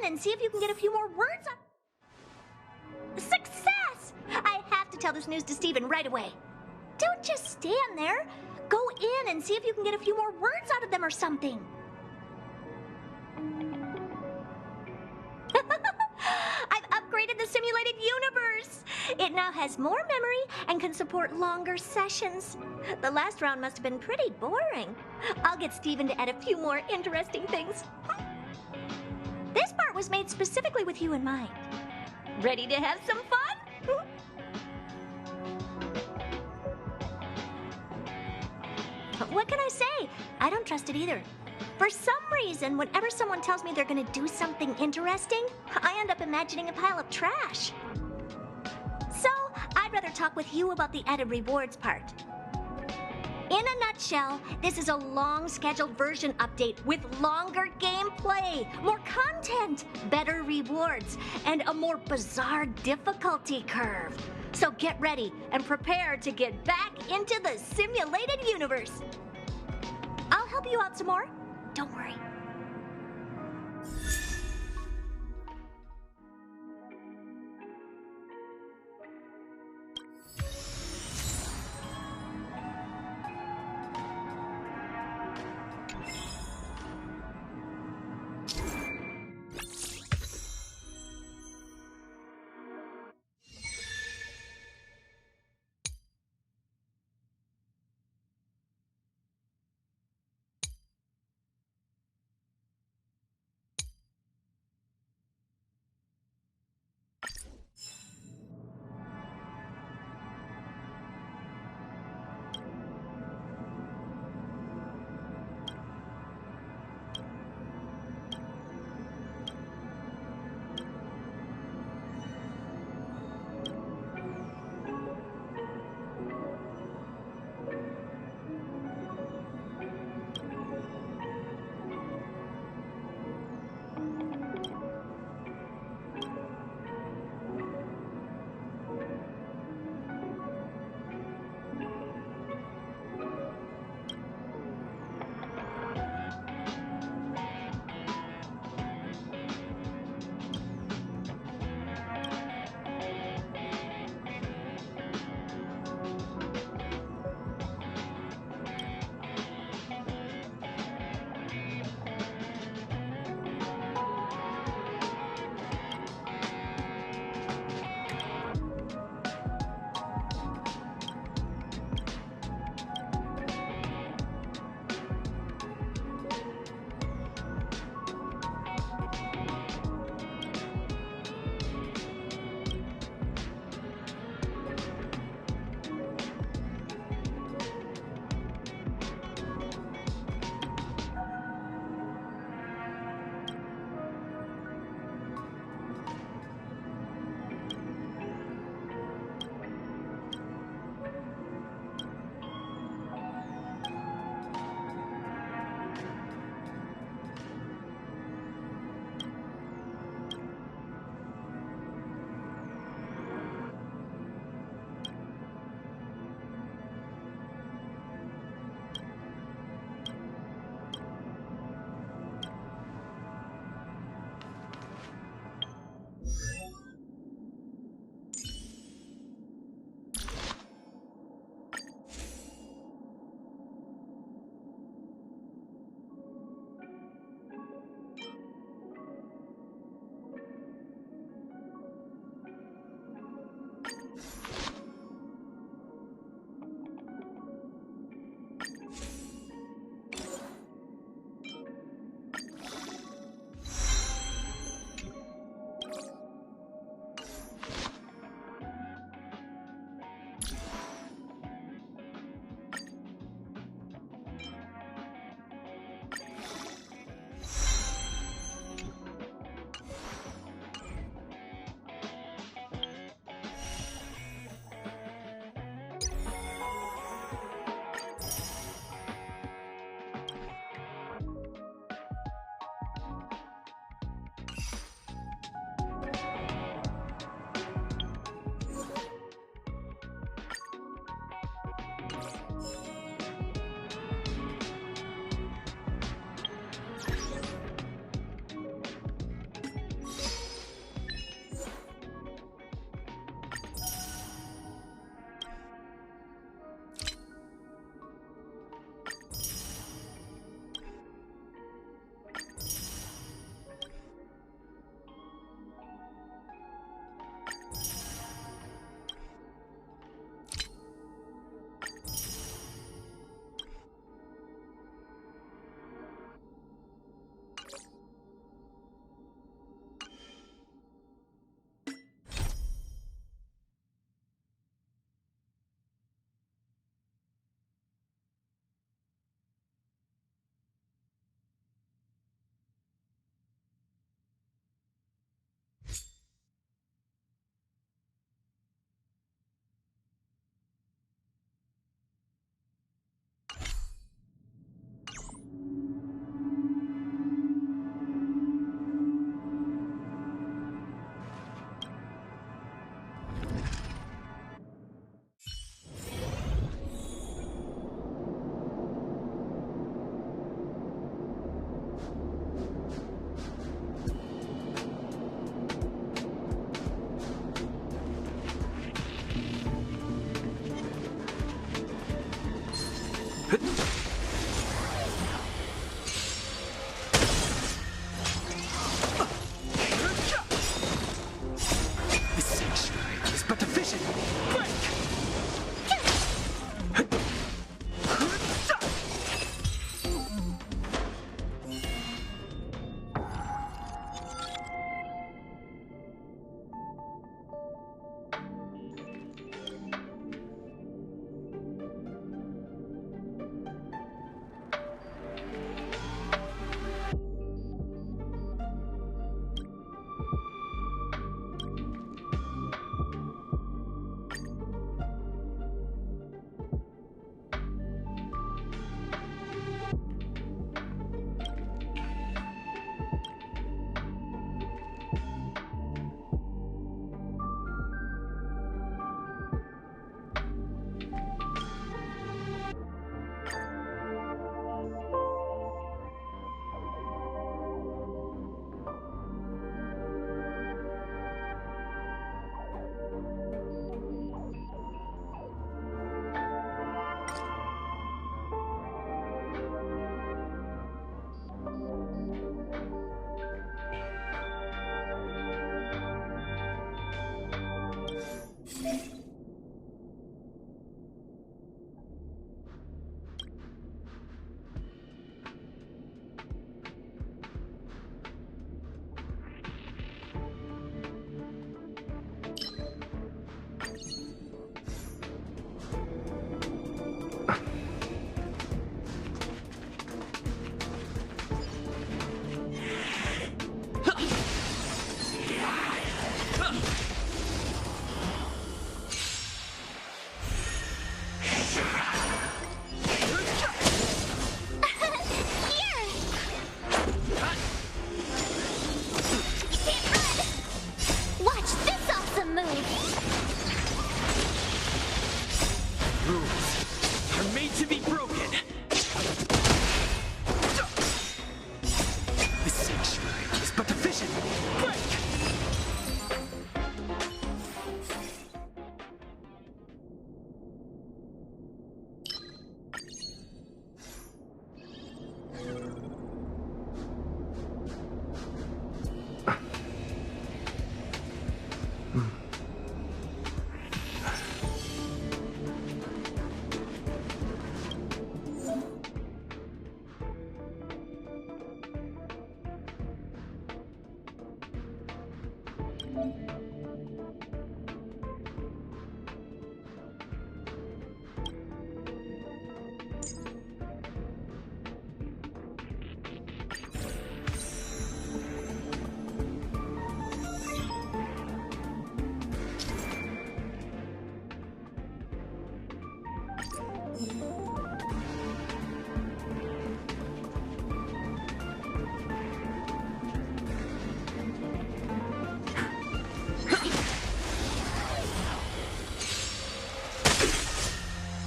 and see if you can get a few more words on. Success! I have to tell this news to Steven right away. Don't just stand there. Go in and see if you can get a few more words out of them or something. I've upgraded the simulated universe. It now has more memory and can support longer sessions. The last round must have been pretty boring. I'll get Steven to add a few more interesting things. This part was made specifically with you in mind. Ready to have some fun? What can I say? I don't trust it either. For some reason, whenever someone tells me they're going to do something interesting, I end up imagining a pile of trash. So, I'd rather talk with you about the added rewards part. In a nutshell, this is a long scheduled version update with longer gameplay, more content, better rewards, and a more bizarre difficulty curve. So get ready and prepare to get back into the simulated universe. I'll help you out some more. Don't worry.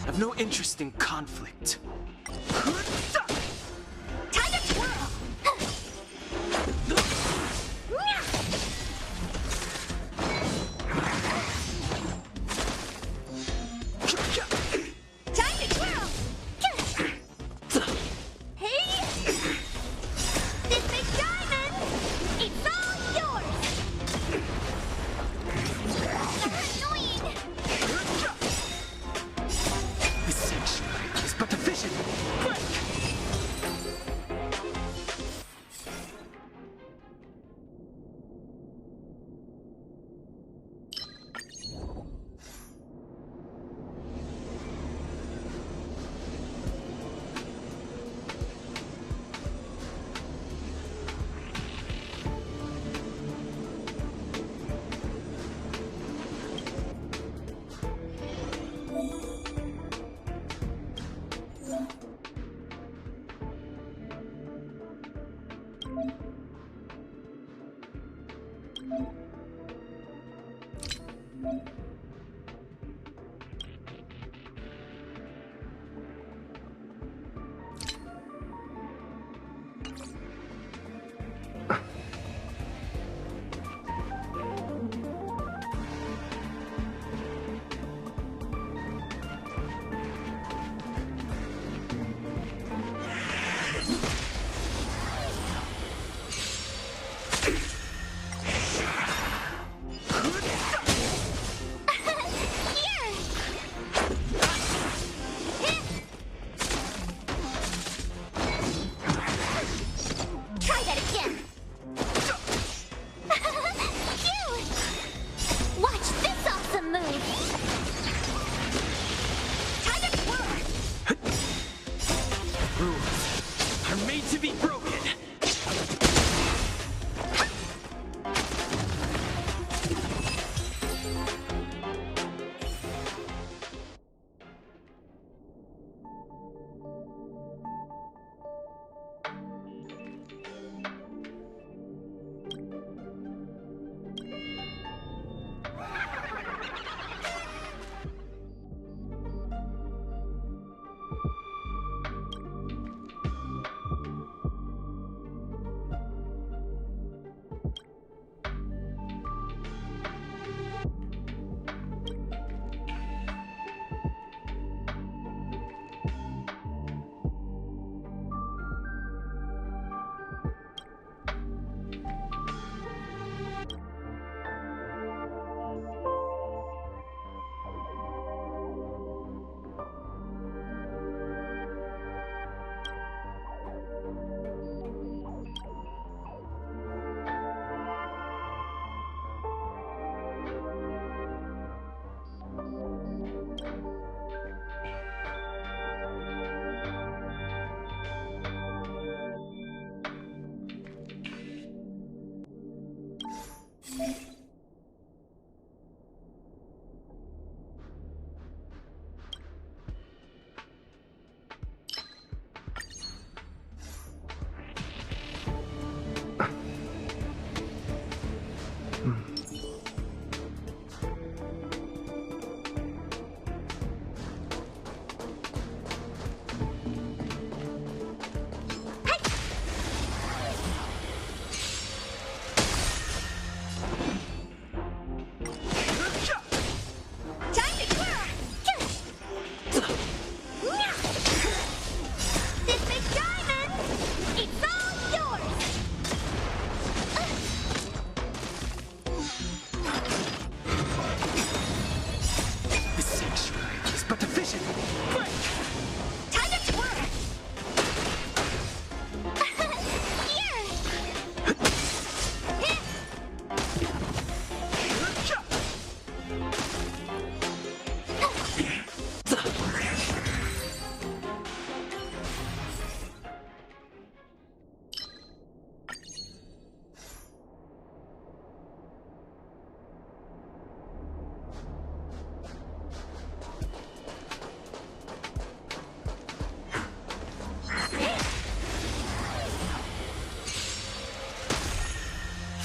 I've no interest in conflict. Time to twirl! Time to twirl! Hey! This big diamond! It's all yours! You're annoying! This sanctuary is but a vision. Quick!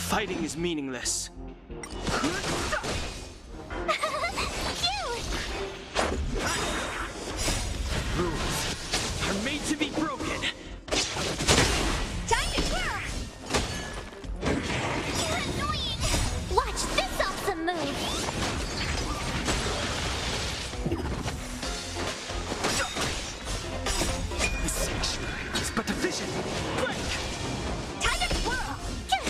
Fighting is meaningless. Rules are made to be broken. Time to twirl! You're annoying! Watch this awesome move! This section is but a vision. Break! Time to twirl! Hey!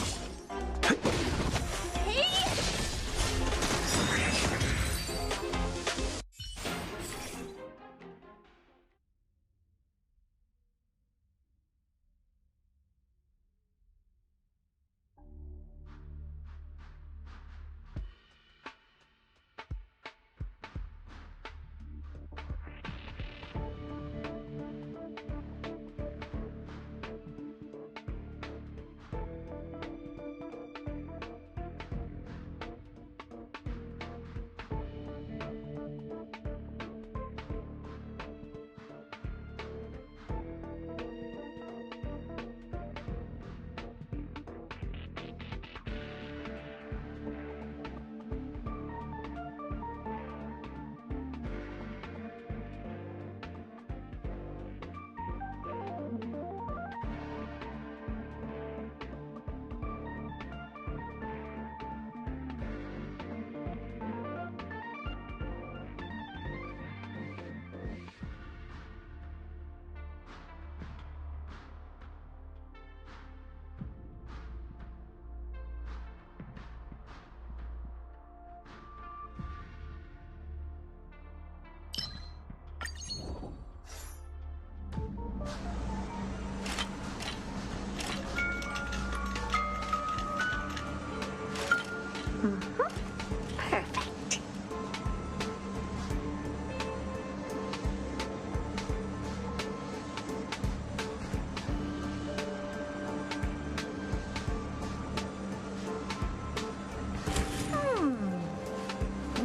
Perfect.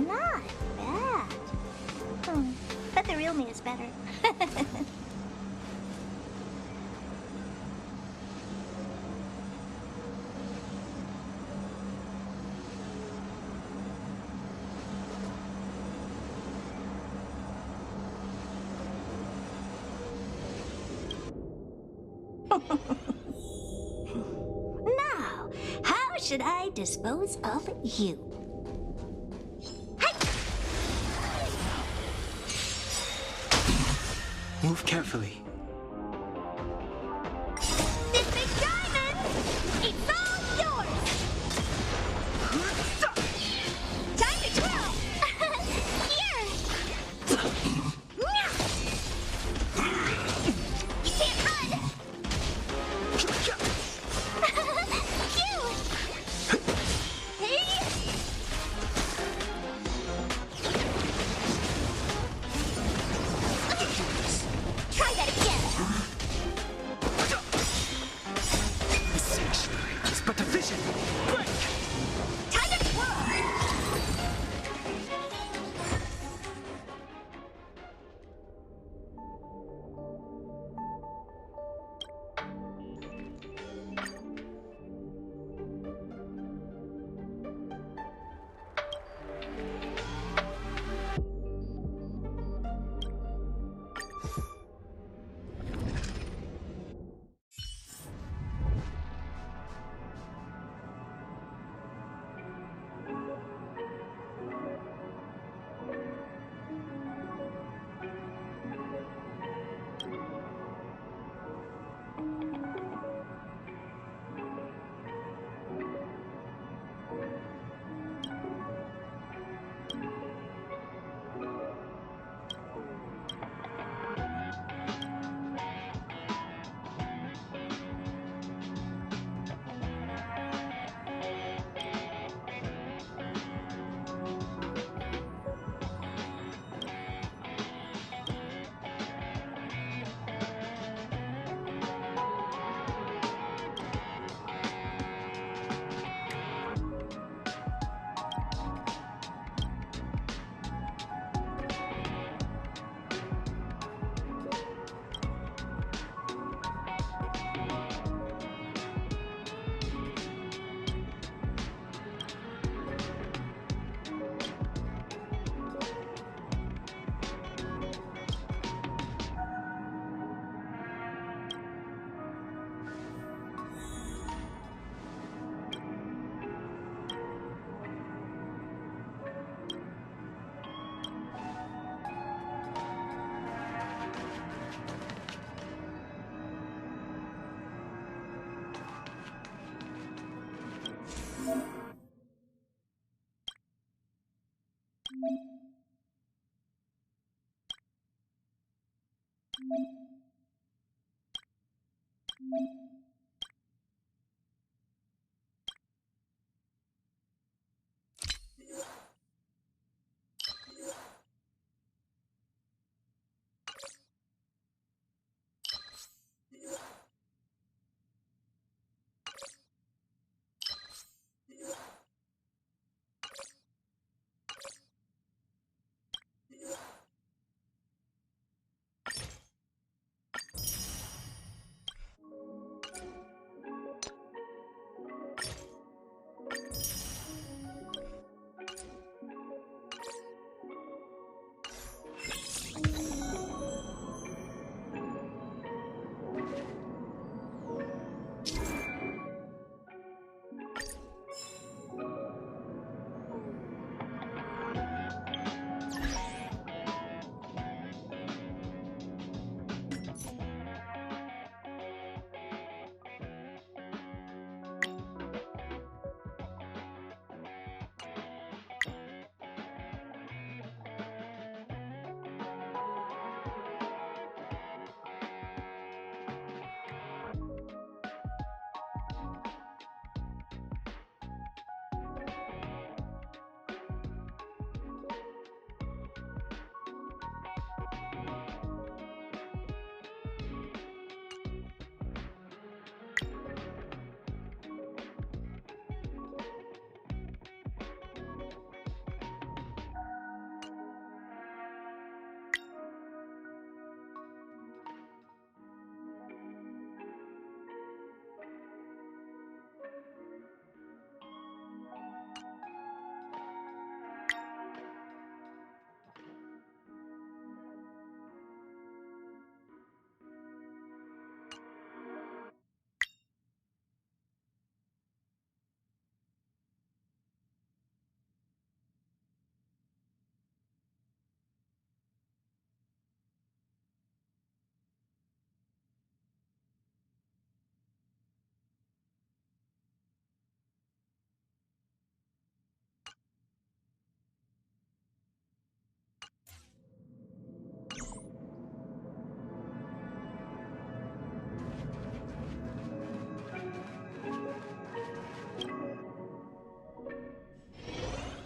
Not bad. But the real me is better. Now, how should I dispose of you? Hey! Move carefully. This big diamond, it's all yours! Time to twirl! Here! You can't run! Cute! Hey! Try that again! This section is but a vision. Break! Time to twirl!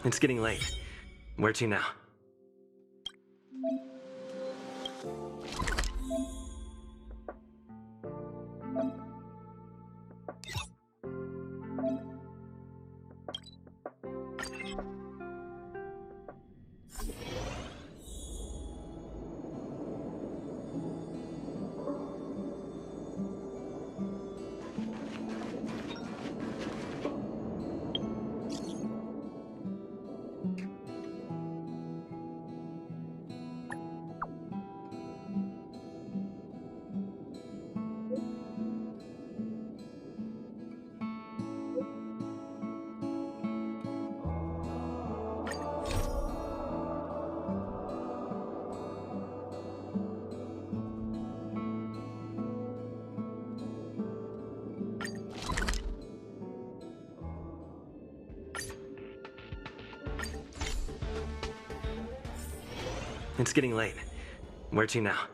It's getting late. Where to now? It's getting late. Where to now?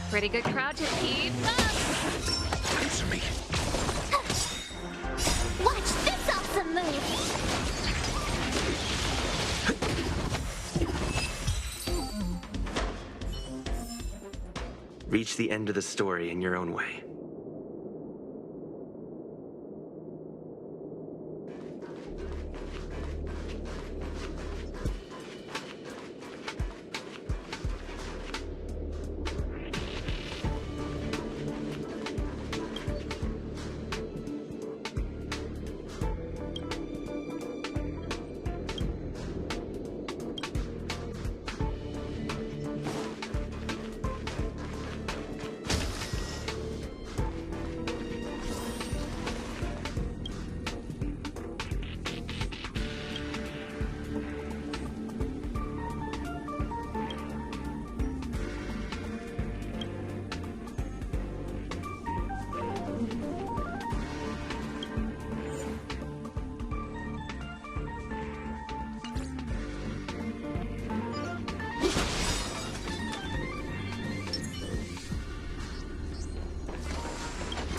Pretty good crowd to keep up. Answer me. Watch this awesome move! Reach the end of the story in your own way.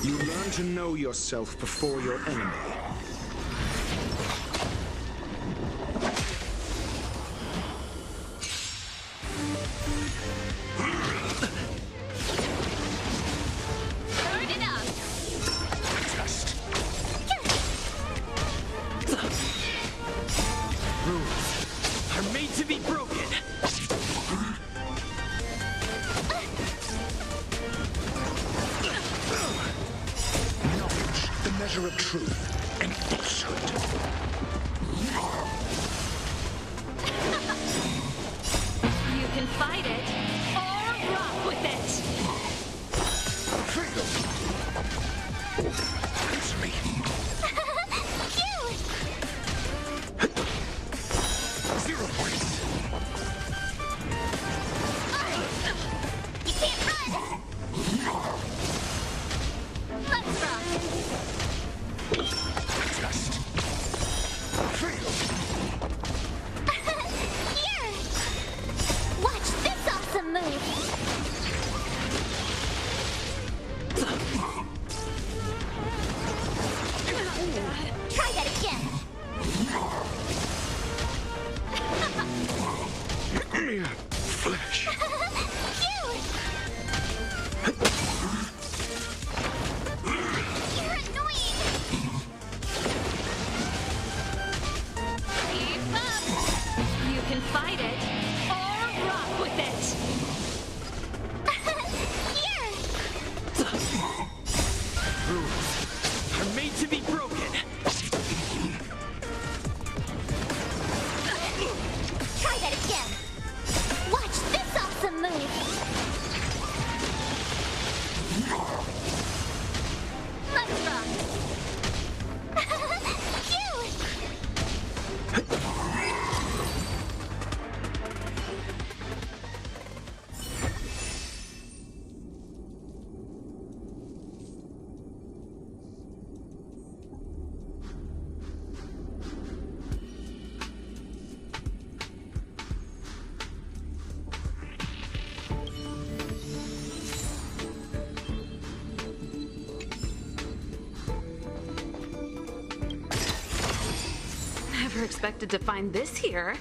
You learn to know yourself before your enemy. Turn it up. Test. Rules are made to be broken. Knowledge, the measure of truth and falsehood. You can fight it or rock with it. Freedom. Answer me. Cute! 0 points. You can't run! Let's rock! Test. Freedom. Here! Watch this awesome move! Try that again! Flesh. Cute! You're annoying! Keep up. You can fight it or rock with it. Here! Rules are made to be broken. Try that again! Watch this awesome move! Let's rock! Cute! Never expected to find this here.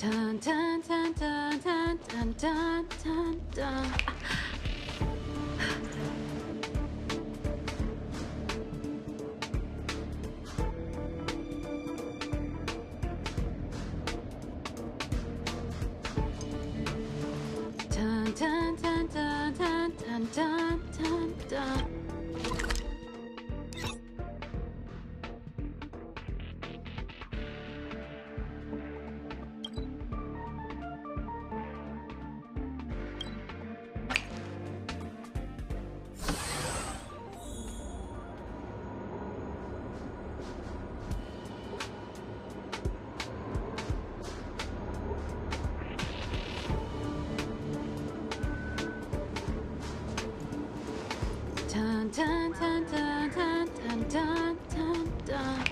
Dun dun dun dun dun dun dun dun dun. Dun dun dun dun dun dun dun dun dun. Dun dun dun dun dun dun dun dun dun.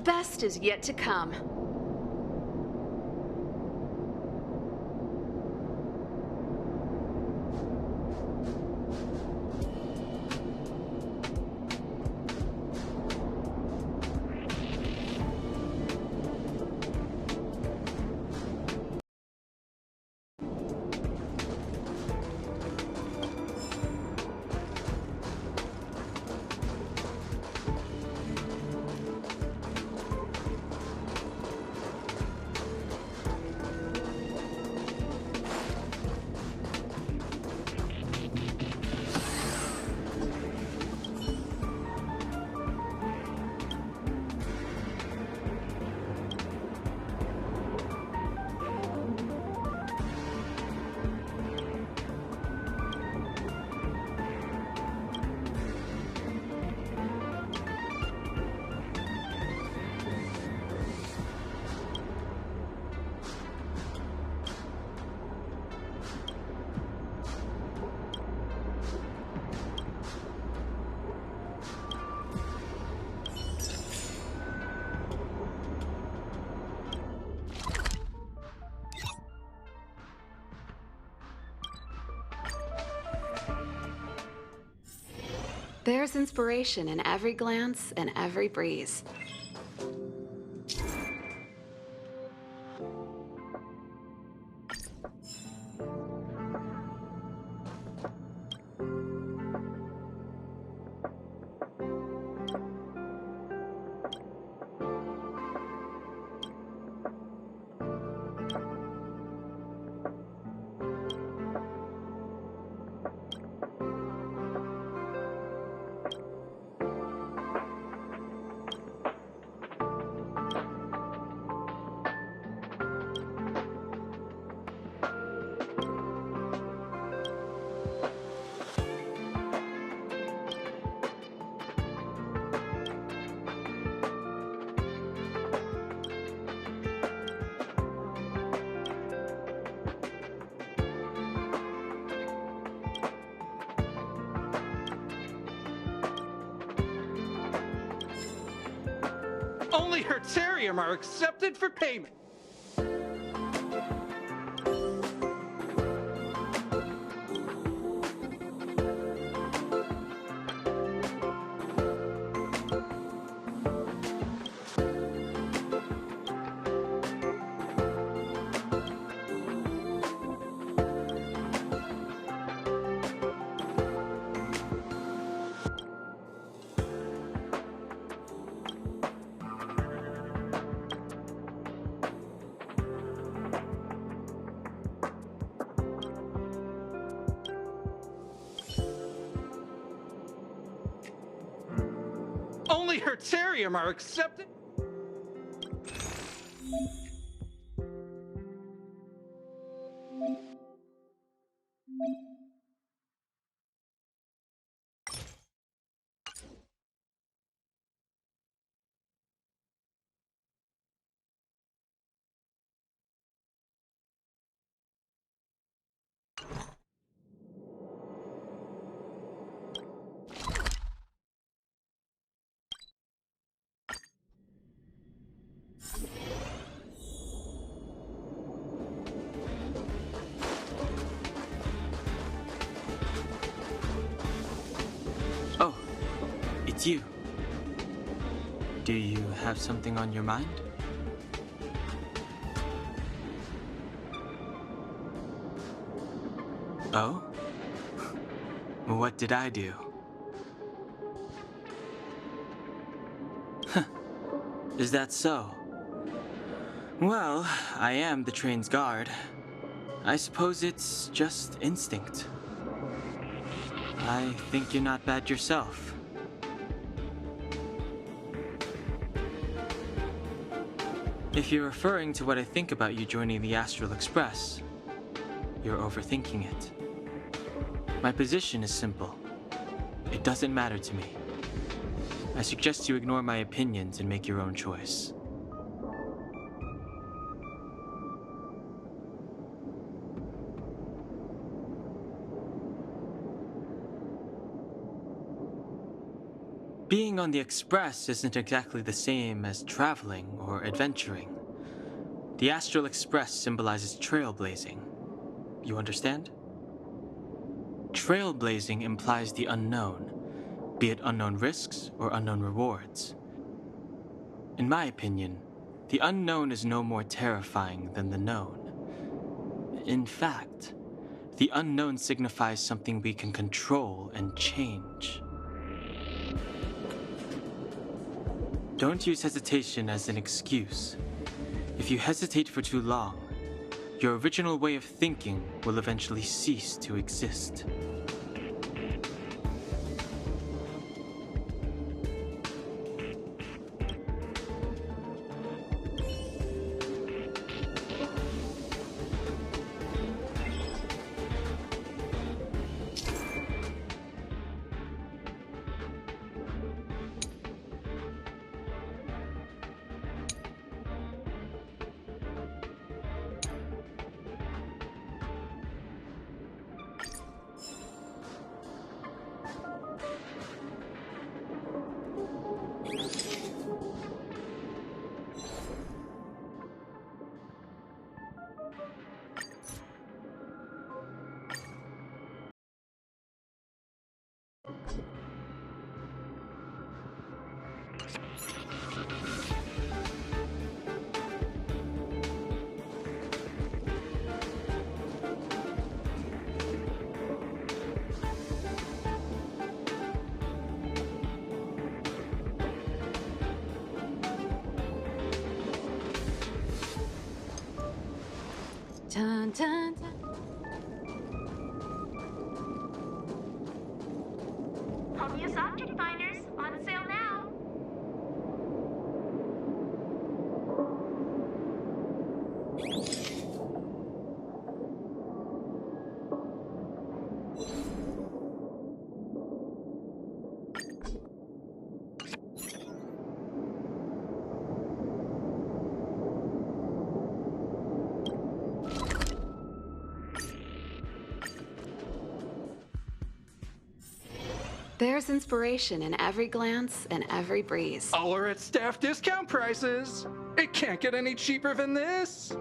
best is yet to come. There's inspiration in every glance and every breeze. Only Hertzarium are accepted for payment. Only Hertzarium are accepted. Oh, it's you. Do you have something on your mind? Oh? What did I do? Is that so? Well, I am the train's guard. I suppose it's just instinct. I think you're not bad yourself. If you're referring to what I think about you joining the Astral Express, you're overthinking it. My position is simple. It doesn't matter to me. I suggest you ignore my opinions and make your own choice. Being on the Express isn't exactly the same as traveling or adventuring. The Astral Express symbolizes trailblazing. You understand? Trailblazing implies the unknown, be it unknown risks or unknown rewards. In my opinion, the unknown is no more terrifying than the known. In fact, the unknown signifies something we can control and change. Don't use hesitation as an excuse. If you hesitate for too long, your original way of thinking will eventually cease to exist. Dun, dun, dun. Home use object finders on sale now. There's inspiration in every glance and every breeze. All are at staff discount prices. It can't get any cheaper than this.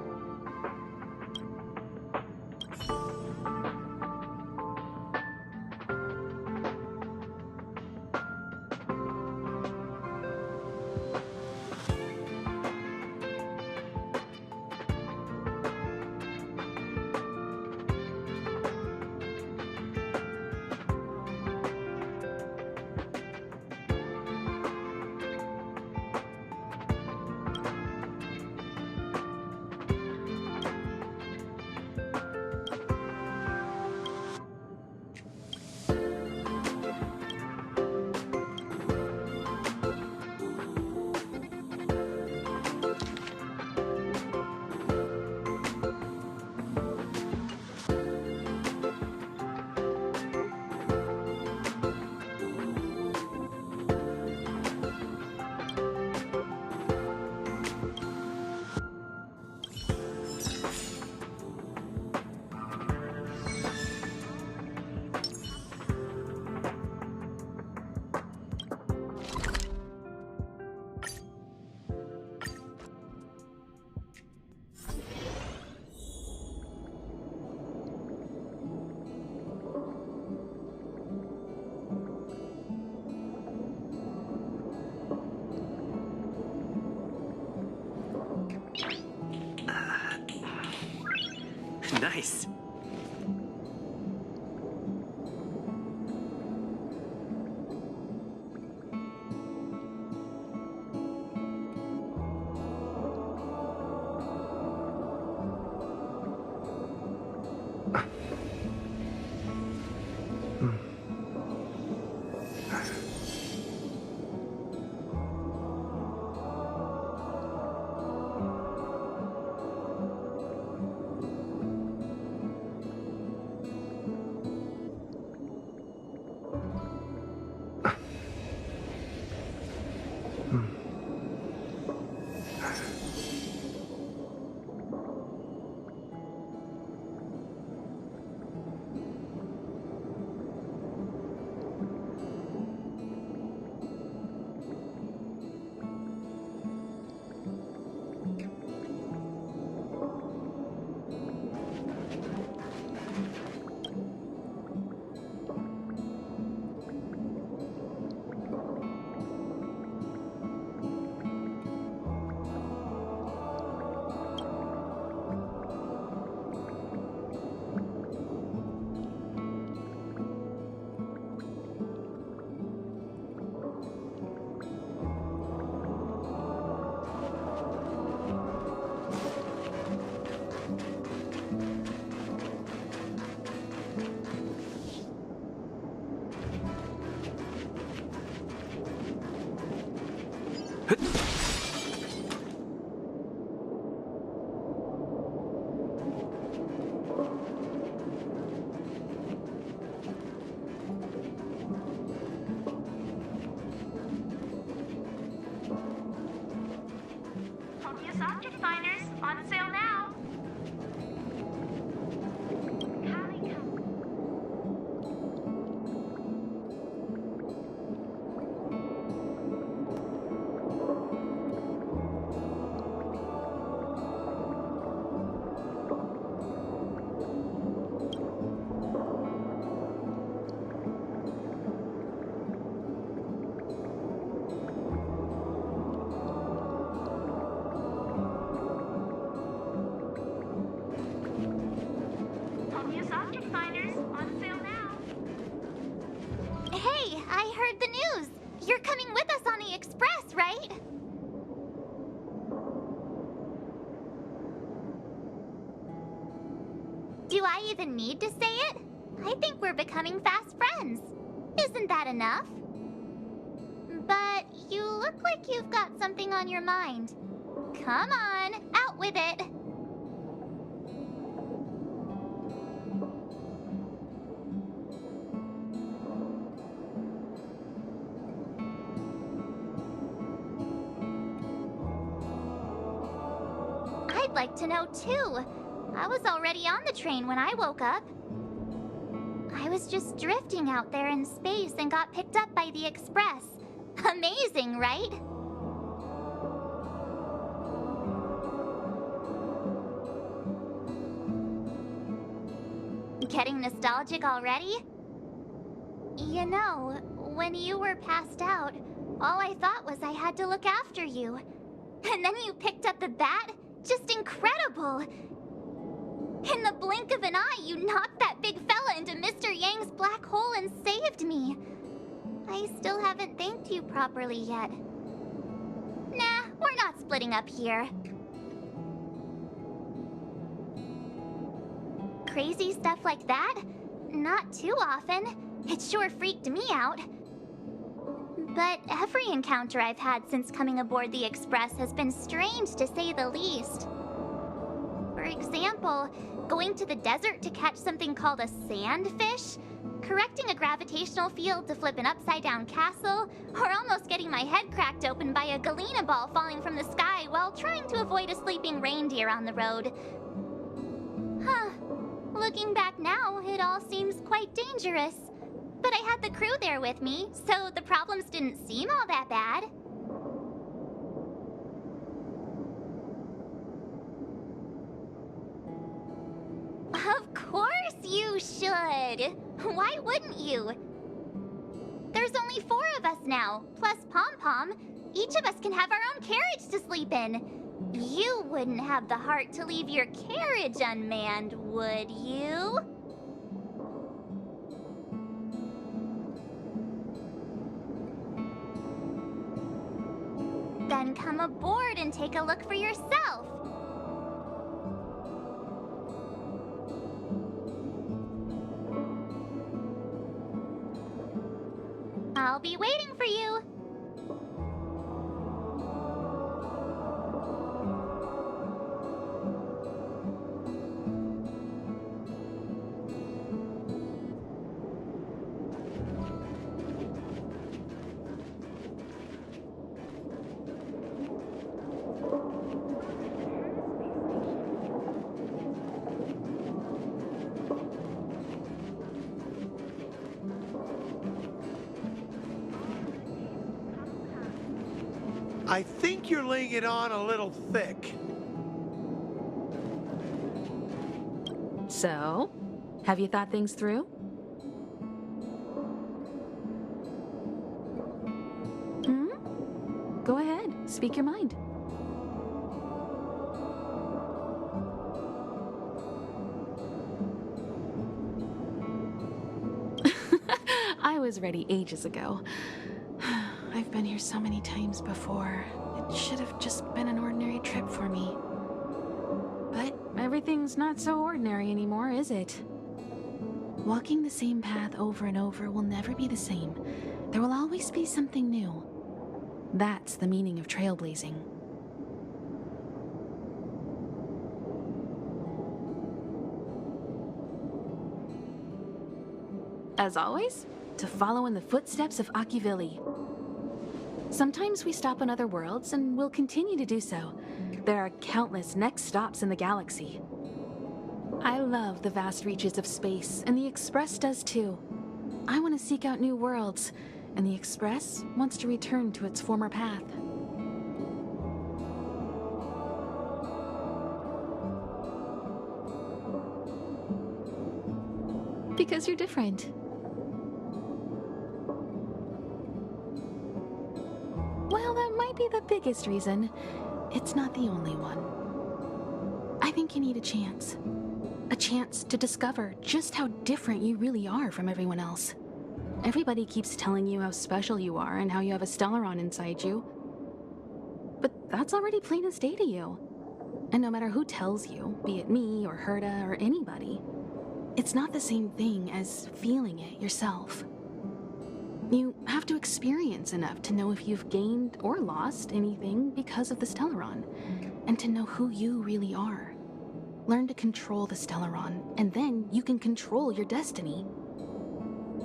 Nice. object finders on sale now. Object finders on sale now. Hey, I heard the news. You're coming with us on the express, right? Do I even need to say it? I think we're becoming fast friends. Isn't that enough? But you look like you've got something on your mind. Come on, out with it. I'd like to know too. I was already on the train when I woke up. I was just drifting out there in space and got picked up by the express. Amazing, right? Getting nostalgic already? You know, when you were passed out, all I thought was I had to look after you. And then you picked up the bat? Just incredible! In the blink of an eye, you knocked that big fella into Mr. Yang's black hole and saved me. I still haven't thanked you properly yet. Nah, we're not splitting up here. Crazy stuff like that? Not too often. It sure freaked me out. But every encounter I've had since coming aboard the Express has been strange, to say the least. For example, going to the desert to catch something called a sandfish, correcting a gravitational field to flip an upside-down castle, or almost getting my head cracked open by a galena ball falling from the sky while trying to avoid a sleeping reindeer on the road. Huh. Looking back now, it all seems quite dangerous. But I had the crew there with me, so the problems didn't seem all that bad. Of course you should! Why wouldn't you? There's only 4 of us now, plus Pom-Pom. Each of us can have our own carriage to sleep in. You wouldn't have the heart to leave your carriage unmanned, would you? Then come aboard and take a look for yourself. I'll be waiting for you. I think you're laying it on a little thick. So, have you thought things through? Go ahead, speak your mind. I was ready ages ago. I've been here so many times before. It should have just been an ordinary trip for me. But everything's not so ordinary anymore, is it? Walking the same path over and over will never be the same. There will always be something new. That's the meaning of trailblazing. As always, to follow in the footsteps of Akivili. Sometimes we stop on other worlds, and we'll continue to do so. There are countless next stops in the galaxy. I love the vast reaches of space, and the Express does too. I want to seek out new worlds, and the Express wants to return to its former path. Because you're different. Well, that might be the biggest reason. It's not the only one. I think you need a chance. A chance to discover just how different you really are from everyone else. Everybody keeps telling you how special you are and how you have a Stellaron inside you. But that's already plain as day to you. And no matter who tells you, be it me or Herta or anybody, it's not the same thing as feeling it yourself. You have to experience enough to know if you've gained or lost anything because of the Stellaron, and to know who you really are. Learn to control the Stellaron, and then you can control your destiny.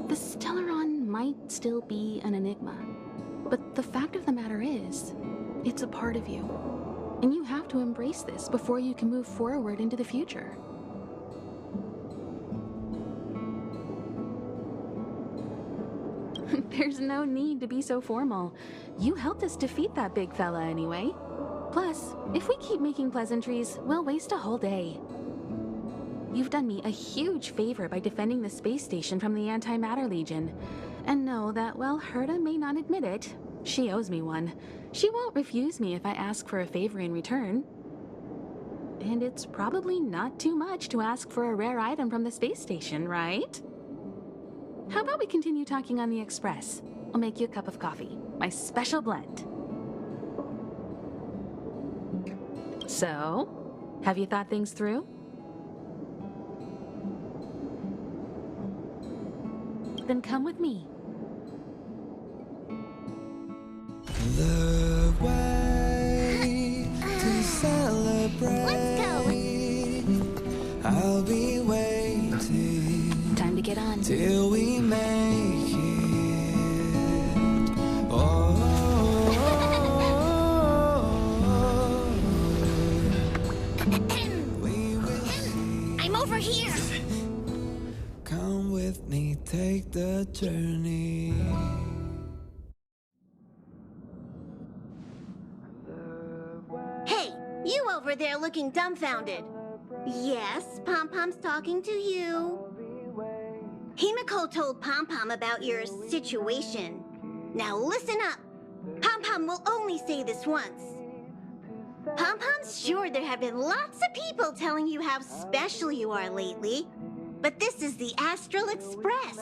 The Stellaron might still be an enigma, but the fact of the matter is, it's a part of you. And you have to embrace this before you can move forward into the future. There's no need to be so formal. You helped us defeat that big fella anyway. Plus, if we keep making pleasantries, we'll waste a whole day. You've done me a huge favor by defending the space station from the Antimatter Legion. And know that while Herta may not admit it, she owes me one. She won't refuse me if I ask for a favor in return. And it's probably not too much to ask for a rare item from the space station, right? How about we continue talking on the Express? I'll make you a cup of coffee, my special blend. So, have you thought things through? Then come with me. The way to celebrate. Let's go. I'll be waiting. Time to get on. Till we make it. Oh, we will see. I'm over here. Come with me, take the journey. Hey, you over there looking dumbfounded. Yes, Pom-Pom's talking to you. Himiko told Pom-Pom about your situation. Now listen up. Pom-Pom will only say this once. Pom-Pom's sure there have been lots of people telling you how special you are lately. But this is the Astral Express,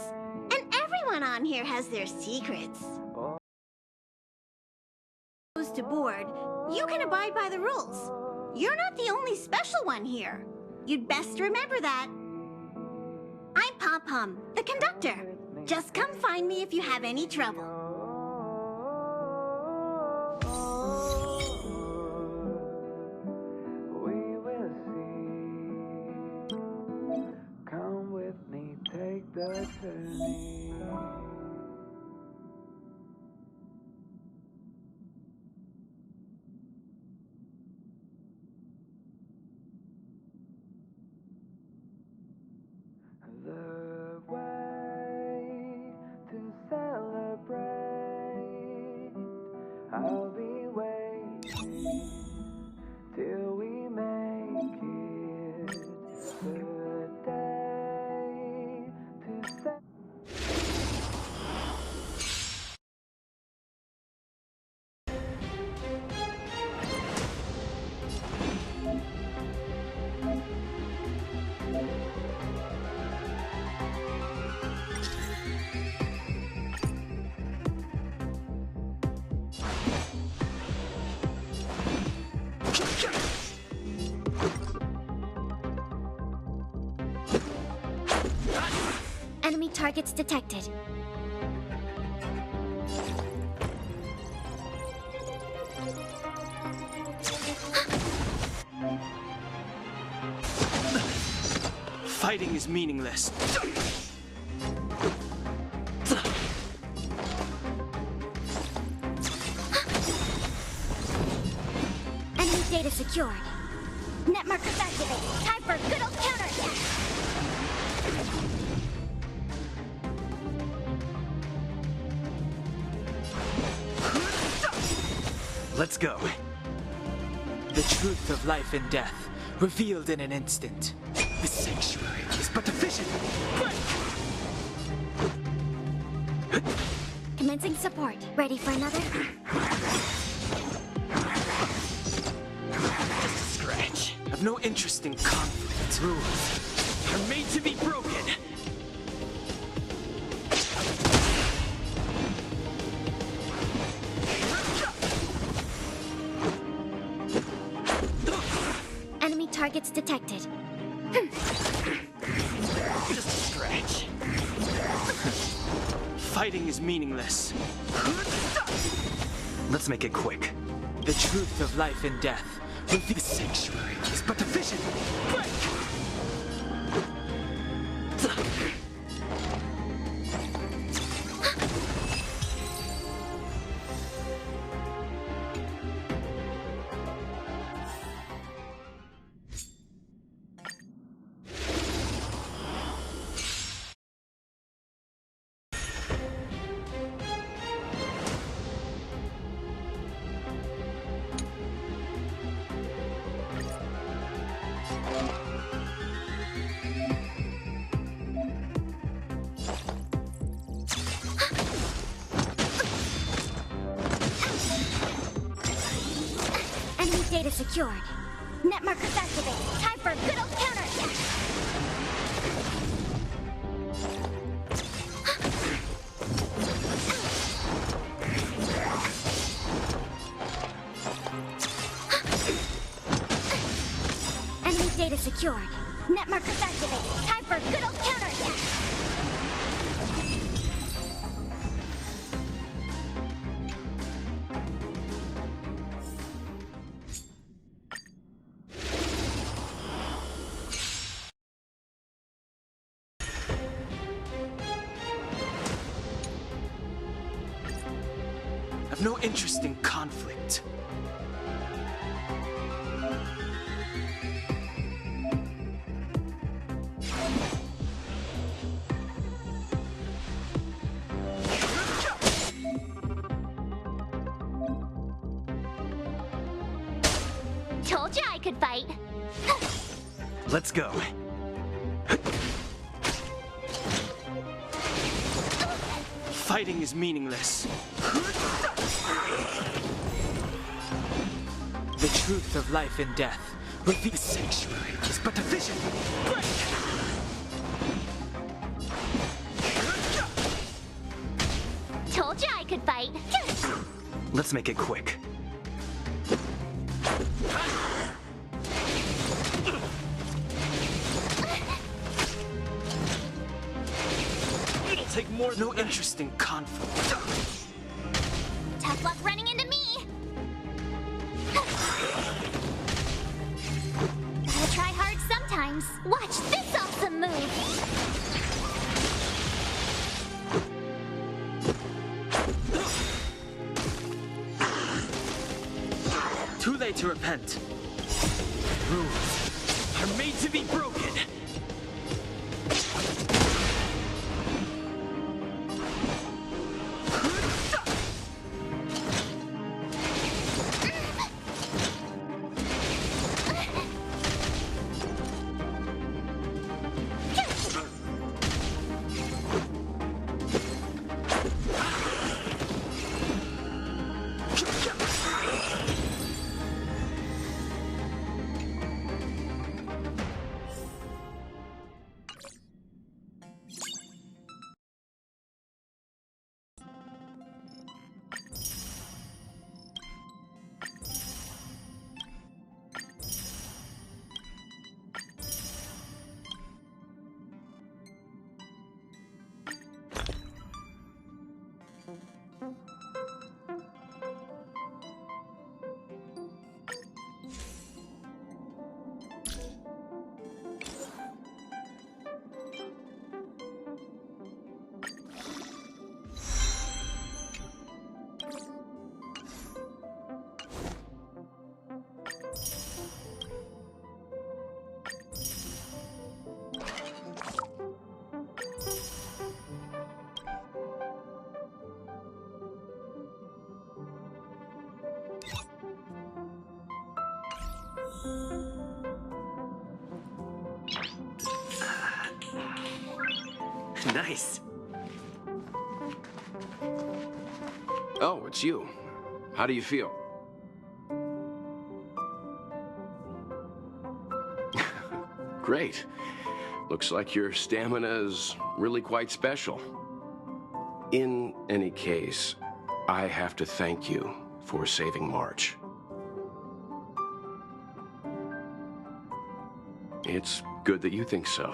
and everyone on here has their secrets. Goes to board, you can abide by the rules. You're not the only special one here. You'd best remember that. I'm Pom-Pom, the conductor. Just come find me if you have any trouble. We will see. Come with me, take the journey. The way to celebrate. I'll be waiting till we make it. The day to celebrate. Enemy targets detected. Fighting is meaningless. data secured. Net markers activated. Time for a good old counterattack. Let's go. The truth of life and death, revealed in an instant. The sanctuary is but a vision. Commencing support. Ready for another? Just a scratch. I've no interest in conflict. Rules are made to be broken. Enemy targets detected. Just a scratch. Fighting is meaningless. Let's make it quick. The truth of life and death. The sanctuary is but a vision. Enemy data secured. Net markers activated. Time for a good old counterattack. Enemy data secured. Net markers activated. Time for a good old counterattack. I've no interest in conflict. Told you I could fight. Let's go. Fighting is meaningless. The truth of life and death. The sanctuary is but a vision. Told you I could fight. Let's make it quick. It'll take more than no interest in conflict. Tough luck running into me. Gotta try hard sometimes. Watch this awesome move. Too late to repent. Rules are made to be broken. Nice. Oh, it's you. How do you feel? Great. Looks like your stamina is really quite special. In any case, I have to thank you for saving March. It's good that you think so.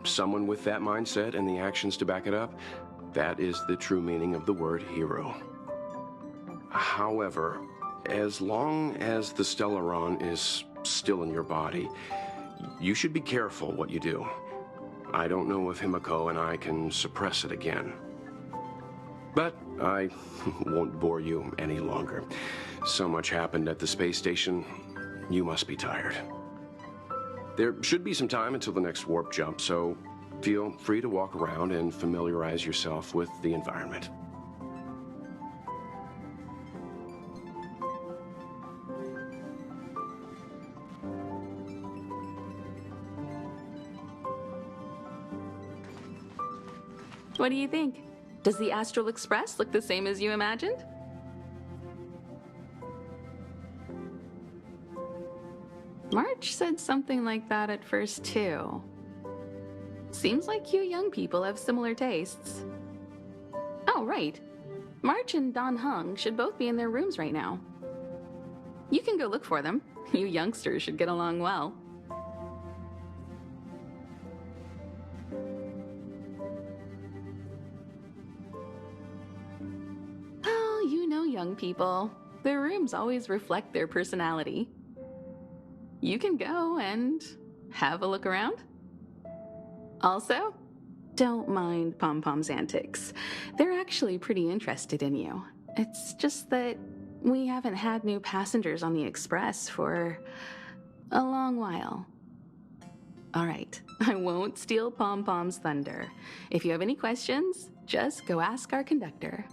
Someone with that mindset and the actions to back it up, that is the true meaning of the word hero. However, as long as the Stellaron is still in your body, you should be careful what you do. I don't know if Himiko and I can suppress it again. But I won't bore you any longer. So much happened at the space station, you must be tired. There should be some time until the next warp jump, so feel free to walk around and familiarize yourself with the environment. What do you think? Does the Astral Express look the same as you imagined? March said something like that at first, too. Seems like you young people have similar tastes. Oh, right. March and Don Hung should both be in their rooms right now. You can go look for them. You youngsters should get along well. Oh, you know young people. Their rooms always reflect their personality. You can go and have a look around. Also, don't mind Pom Pom's antics. They're actually pretty interested in you. It's just that we haven't had new passengers on the Express for a long while. All right, I won't steal Pom Pom's thunder. If you have any questions, just go ask our conductor.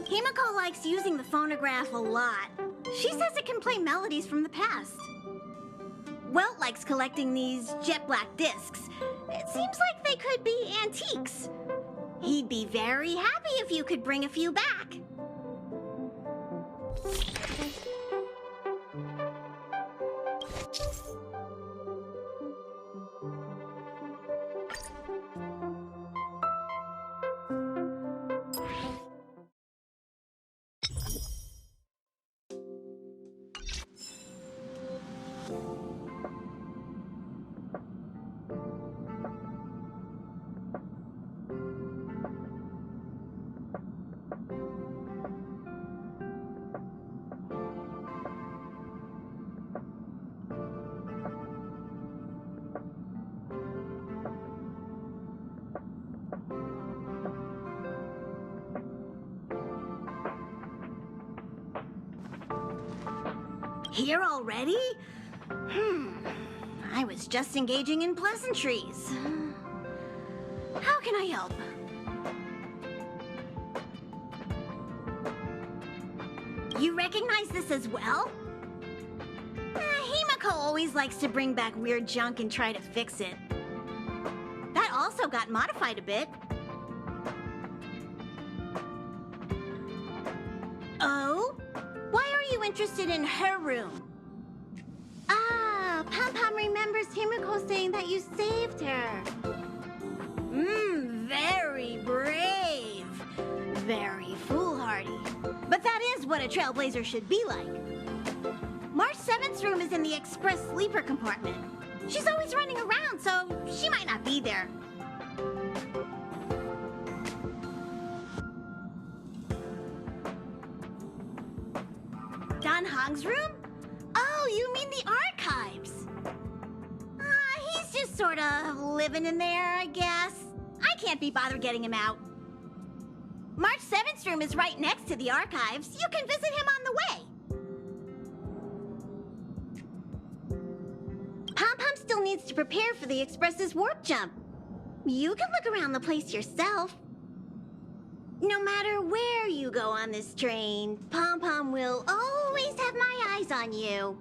Himiko likes using the phonograph a lot. She says it can play melodies from the past. Welt likes collecting these jet black discs. It seems like they could be antiques. He'd be very happy if you could bring a few back. Here already? I was just engaging in pleasantries. How can I help? You recognize this as well? Himiko always likes to bring back weird junk and try to fix it. That also got modified a bit. Oh? Why are you interested in her room? Ah, Pom Pom remembers Himiko saying that you saved her. Very brave. Very foolhardy. But that is what a trailblazer should be like. March 7th's room is in the express sleeper compartment. She's always running around, so she might not be there. Don Hong's room? Oh, you mean the archives. He's just sort of living in there, I guess. I can't be bothered getting him out. March 7th's room is right next to the archives. You can visit him on the prepare for the Express's warp jump. You can look around the place yourself. No matter where you go on this train, Pom Pom will always have my eyes on you.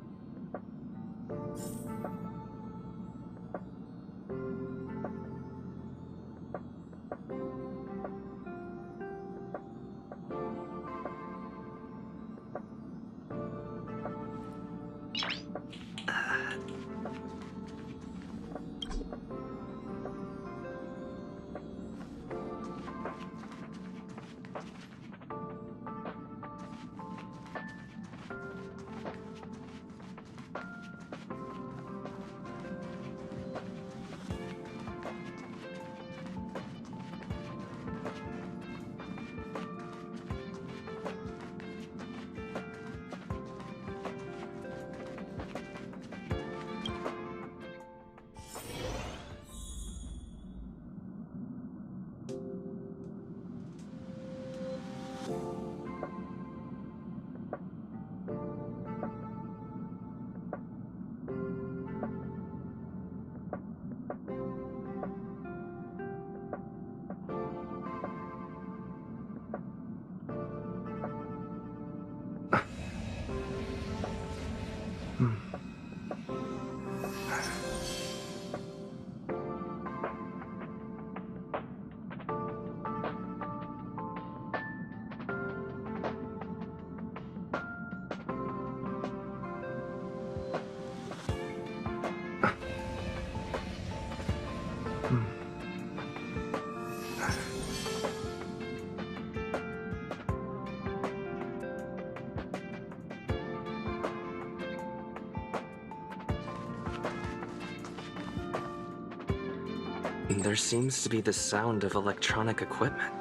There seems to be the sound of electronic equipment.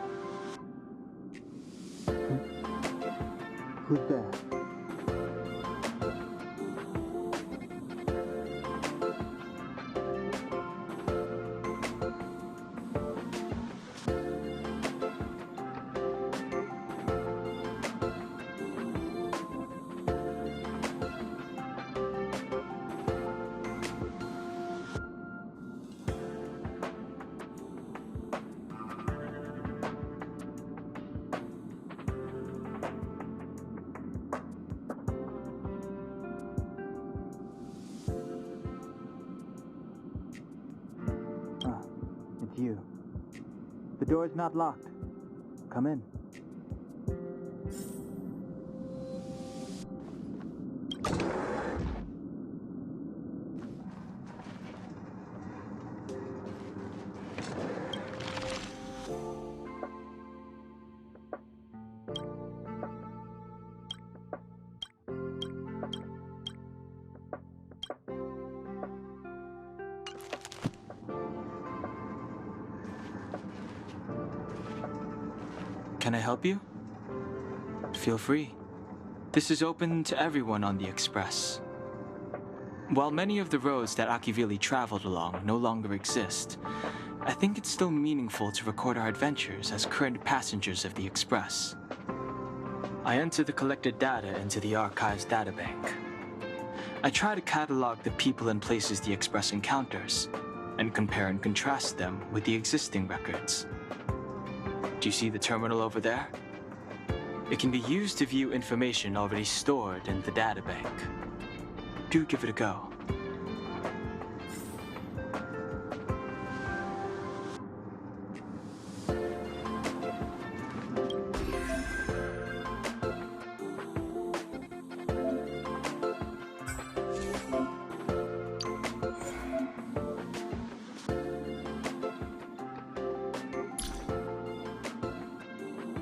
Who's there? It's you. The door's not locked. Come in. Can I help you? Feel free. This is open to everyone on the Express. While many of the roads that Akivili traveled along no longer exist, I think it's still meaningful to record our adventures as current passengers of the Express. I enter the collected data into the Archives databank. I try to catalog the people and places the Express encounters, and compare and contrast them with the existing records. Do you see the terminal over there? It can be used to view information already stored in the databank. Do give it a go.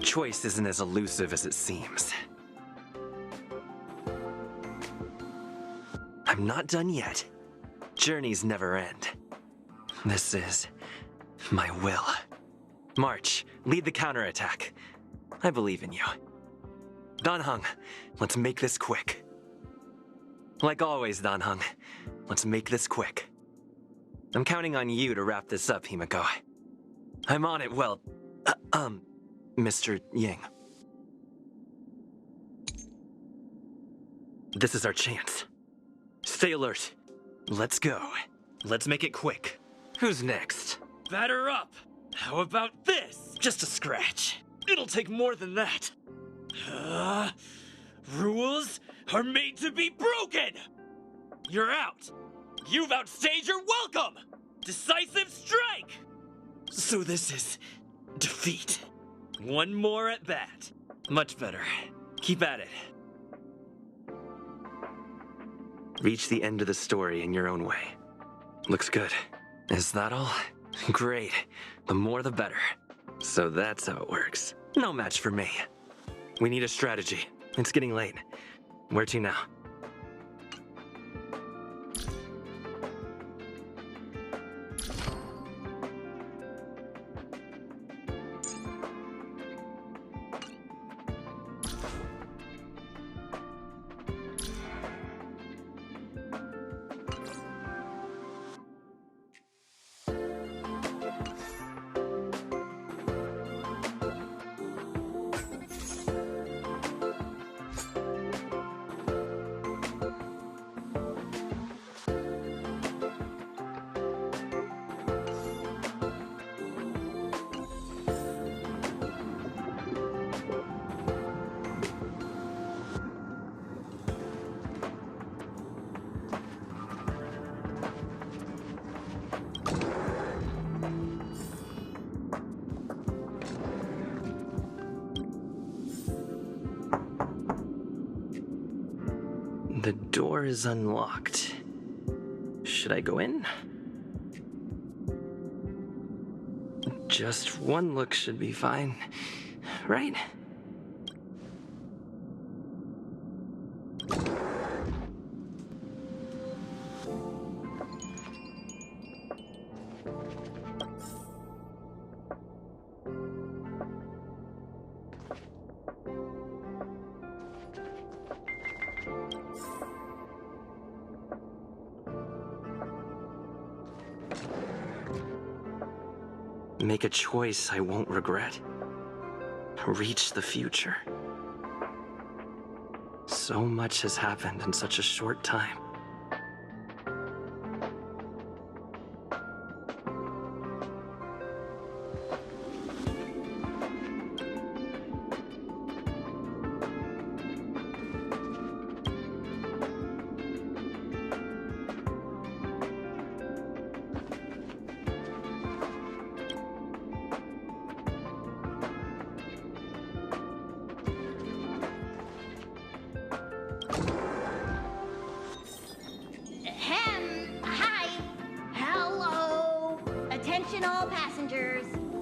Choice isn't as elusive as it seems. I'm not done yet. Journeys never end. This is my will. March, lead the counterattack. I believe in you. Danheng, let's make this quick. Like always, Danheng, let's make this quick. I'm counting on you to wrap this up, Himiko. I'm on it, well, Mr. Ying. This is our chance. Stay alert. Let's go. Let's make it quick. Who's next? Batter up! How about this? Just a scratch. It'll take more than that. Rules are made to be broken! You're out! You've outstayed your welcome! Decisive strike! So this is defeat. One more at bat. Much better. Keep at it. Reach the end of the story in your own way. Looks good. Is that all? Great. The more the better. So that's how it works. No match for me. We need a strategy. It's getting late. Where to now? The door is unlocked. Should I go in? Just one look should be fine, right? Make a choice I won't regret. Reach the future. So much has happened in such a short time.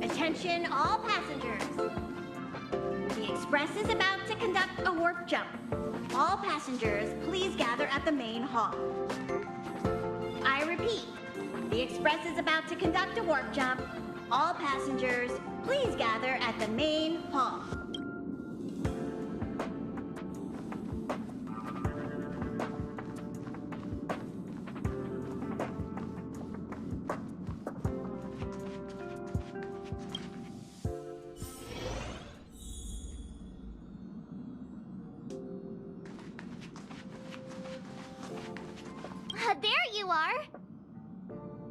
Attention all passengers. The express is about to conduct a warp jump. All passengers, please gather at the main hall. I repeat, the express is about to conduct a warp jump. All passengers, please gather at the main hall. There you are!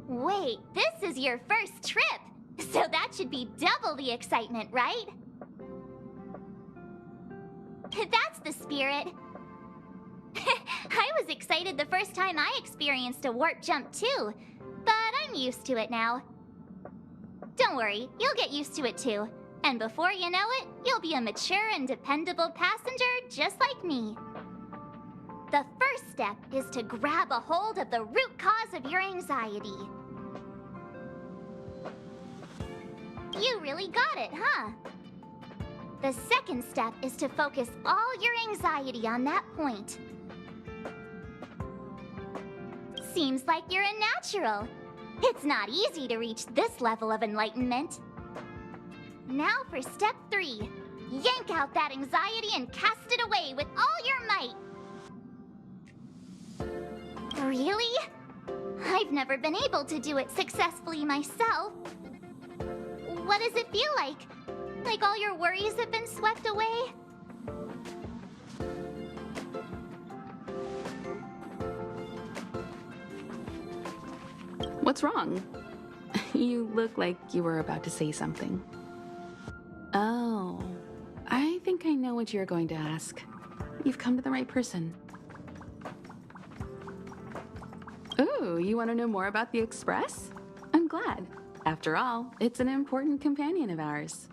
Wait, this is your first trip, so that should be double the excitement, right? That's the spirit. I was excited the first time I experienced a warp jump too, but I'm used to it now. Don't worry, you'll get used to it too, and before you know it, you'll be a mature and dependable passenger just like me. The first step is to grab a hold of the root cause of your anxiety. You really got it, huh? The second step is to focus all your anxiety on that point. Seems like you're a natural. It's not easy to reach this level of enlightenment. Now for step 3. Yank out that anxiety and cast it away with all your might. Really? I've never been able to do it successfully myself. What does it feel like? Like all your worries have been swept away? What's wrong? You look like you were about to say something. Oh, I think I know what you're going to ask. You've come to the right person. Ooh, you want to know more about the Express? I'm glad. After all, it's an important companion of ours.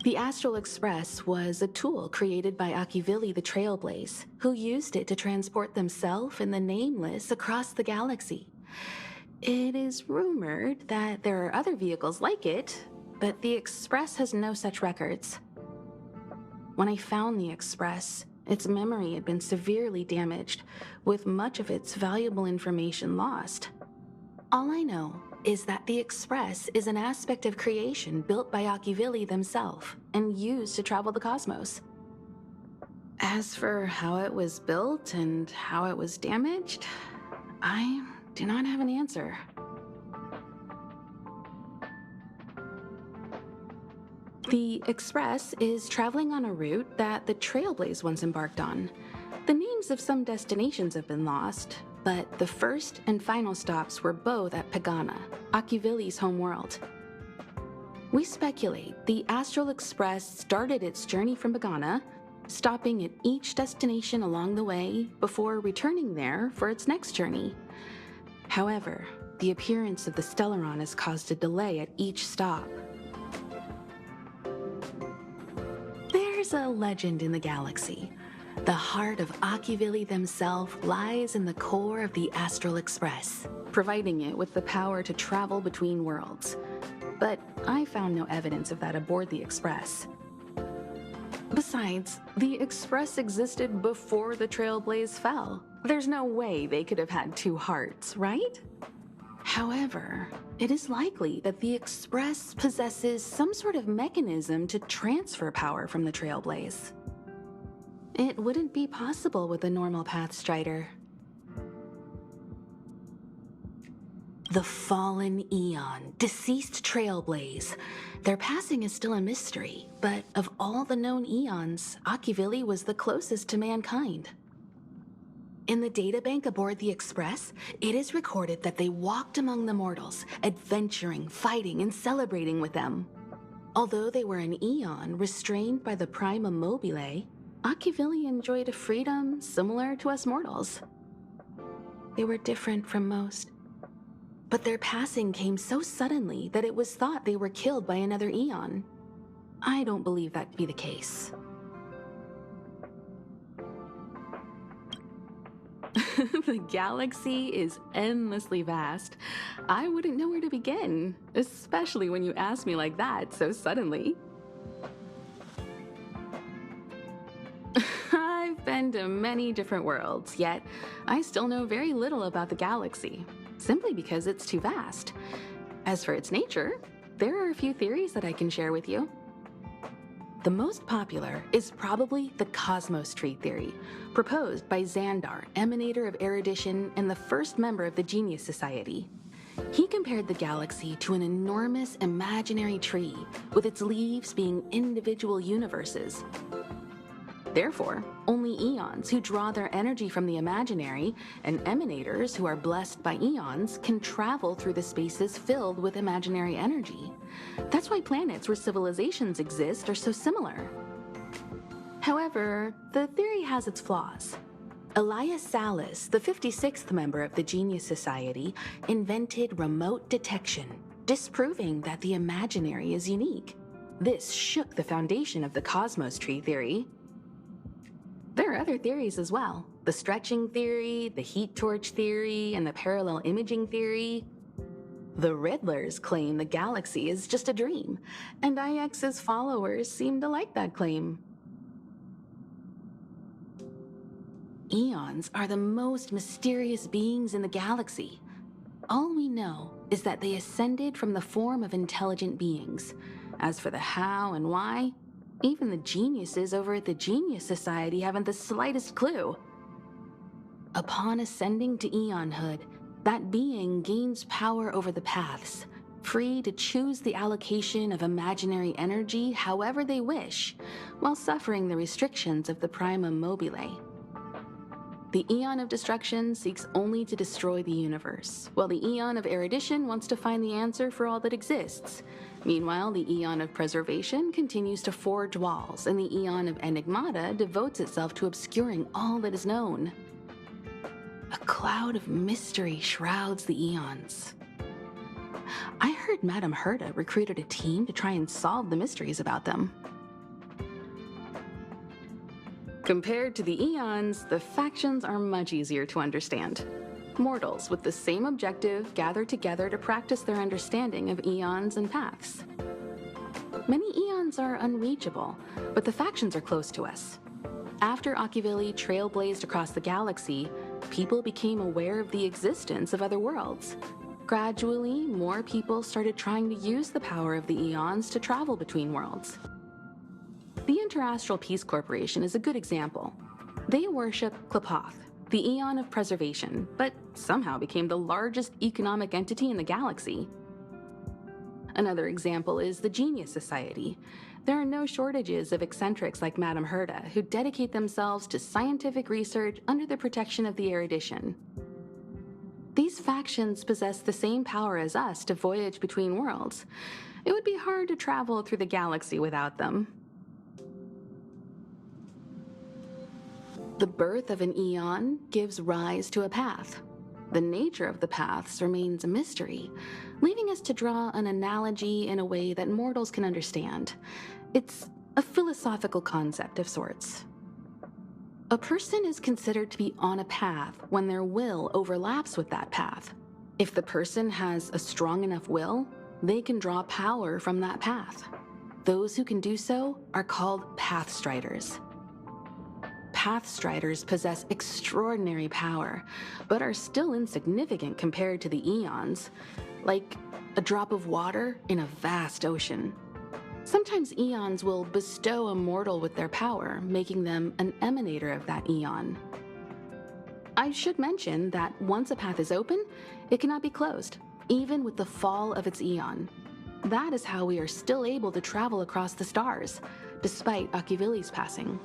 The Astral Express was a tool created by Akivili the Trailblaze, who used it to transport themselves and the Nameless across the galaxy. It is rumored that there are other vehicles like it, but the Express has no such records. When I found the Express, its memory had been severely damaged, with much of its valuable information lost. All I know is that the Express is an aspect of creation built by Akivili themselves and used to travel the cosmos. As for how it was built and how it was damaged, I do not have an answer. The Express is traveling on a route that the Trailblaze once embarked on. The names of some destinations have been lost, but the first and final stops were both at Pagana, Akivili's homeworld. We speculate the Astral Express started its journey from Pagana, stopping at each destination along the way before returning there for its next journey. However, the appearance of the Stellaron has caused a delay at each stop. There's a legend in the galaxy. The heart of Akivili themselves lies in the core of the Astral Express, providing it with the power to travel between worlds. But I found no evidence of that aboard the Express. Besides, the Express existed before the Trailblaze fell. There's no way they could have had two hearts, right? However, it is likely that the Express possesses some sort of mechanism to transfer power from the Trailblaze. It wouldn't be possible with a normal Pathstrider. The fallen Eon, deceased Trailblaze. Their passing is still a mystery, but of all the known Eons, Akivili was the closest to mankind. In the databank aboard the Express, it is recorded that they walked among the mortals, adventuring, fighting, and celebrating with them. Although they were an Eon restrained by the Prima Mobile, Akivili enjoyed a freedom similar to us mortals. They were different from most. But their passing came so suddenly that it was thought they were killed by another Eon. I don't believe that to be the case. The galaxy is endlessly vast. I wouldn't know where to begin, especially when you ask me like that so suddenly. I've been to many different worlds, yet I still know very little about the galaxy, simply because it's too vast. As for its nature, there are a few theories that I can share with you. The most popular is probably the Cosmos Tree theory, proposed by Xandar, emanator of erudition and the first member of the Genius Society. He compared the galaxy to an enormous imaginary tree, with its leaves being individual universes. Therefore, only Eons who draw their energy from the imaginary and emanators who are blessed by Eons can travel through the spaces filled with imaginary energy. That's why planets where civilizations exist are so similar. However, the theory has its flaws. Elias Salas, the 56th member of the Genius Society, invented remote detection, disproving that the imaginary is unique. This shook the foundation of the Cosmos Tree theory. There are other theories as well. The stretching theory, the heat torch theory, and the parallel imaging theory. The Riddlers claim the galaxy is just a dream, and IX's followers seem to like that claim. Eons are the most mysterious beings in the galaxy. All we know is that they ascended from the form of intelligent beings. As for the how and why, even the geniuses over at the Genius Society haven't the slightest clue. Upon ascending to Eonhood, that being gains power over the paths, free to choose the allocation of imaginary energy however they wish, while suffering the restrictions of the primum mobile. The Eon of Destruction seeks only to destroy the universe, while the Eon of Erudition wants to find the answer for all that exists. Meanwhile, the Eon of Preservation continues to forge walls, and the Eon of Enigmata devotes itself to obscuring all that is known. A cloud of mystery shrouds the Eons. I heard Madame Herta recruited a team to try and solve the mysteries about them. Compared to the Eons, the factions are much easier to understand. Mortals with the same objective gather together to practice their understanding of eons and paths. Many eons are unreachable, but the factions are close to us. After Ocuvili trailblazed across the galaxy, people became aware of the existence of other worlds. Gradually, more people started trying to use the power of the eons to travel between worlds. The Interastral Peace Corporation is a good example. They worship Klapoth, the Eon of Preservation, but somehow became the largest economic entity in the galaxy. Another example is the Genius Society. There are no shortages of eccentrics like Madame Herta who dedicate themselves to scientific research under the protection of the Erudition. These factions possess the same power as us to voyage between worlds. It would be hard to travel through the galaxy without them. The birth of an eon gives rise to a path. The nature of the paths remains a mystery, leaving us to draw an analogy in a way that mortals can understand. It's a philosophical concept of sorts. A person is considered to be on a path when their will overlaps with that path. If the person has a strong enough will, they can draw power from that path. Those who can do so are called Pathstriders. Pathstriders possess extraordinary power, but are still insignificant compared to the eons, like a drop of water in a vast ocean. Sometimes eons will bestow a mortal with their power, making them an emanator of that eon. I should mention that once a path is open, it cannot be closed, even with the fall of its eon. That is how we are still able to travel across the stars, despite Ocuvili's passing.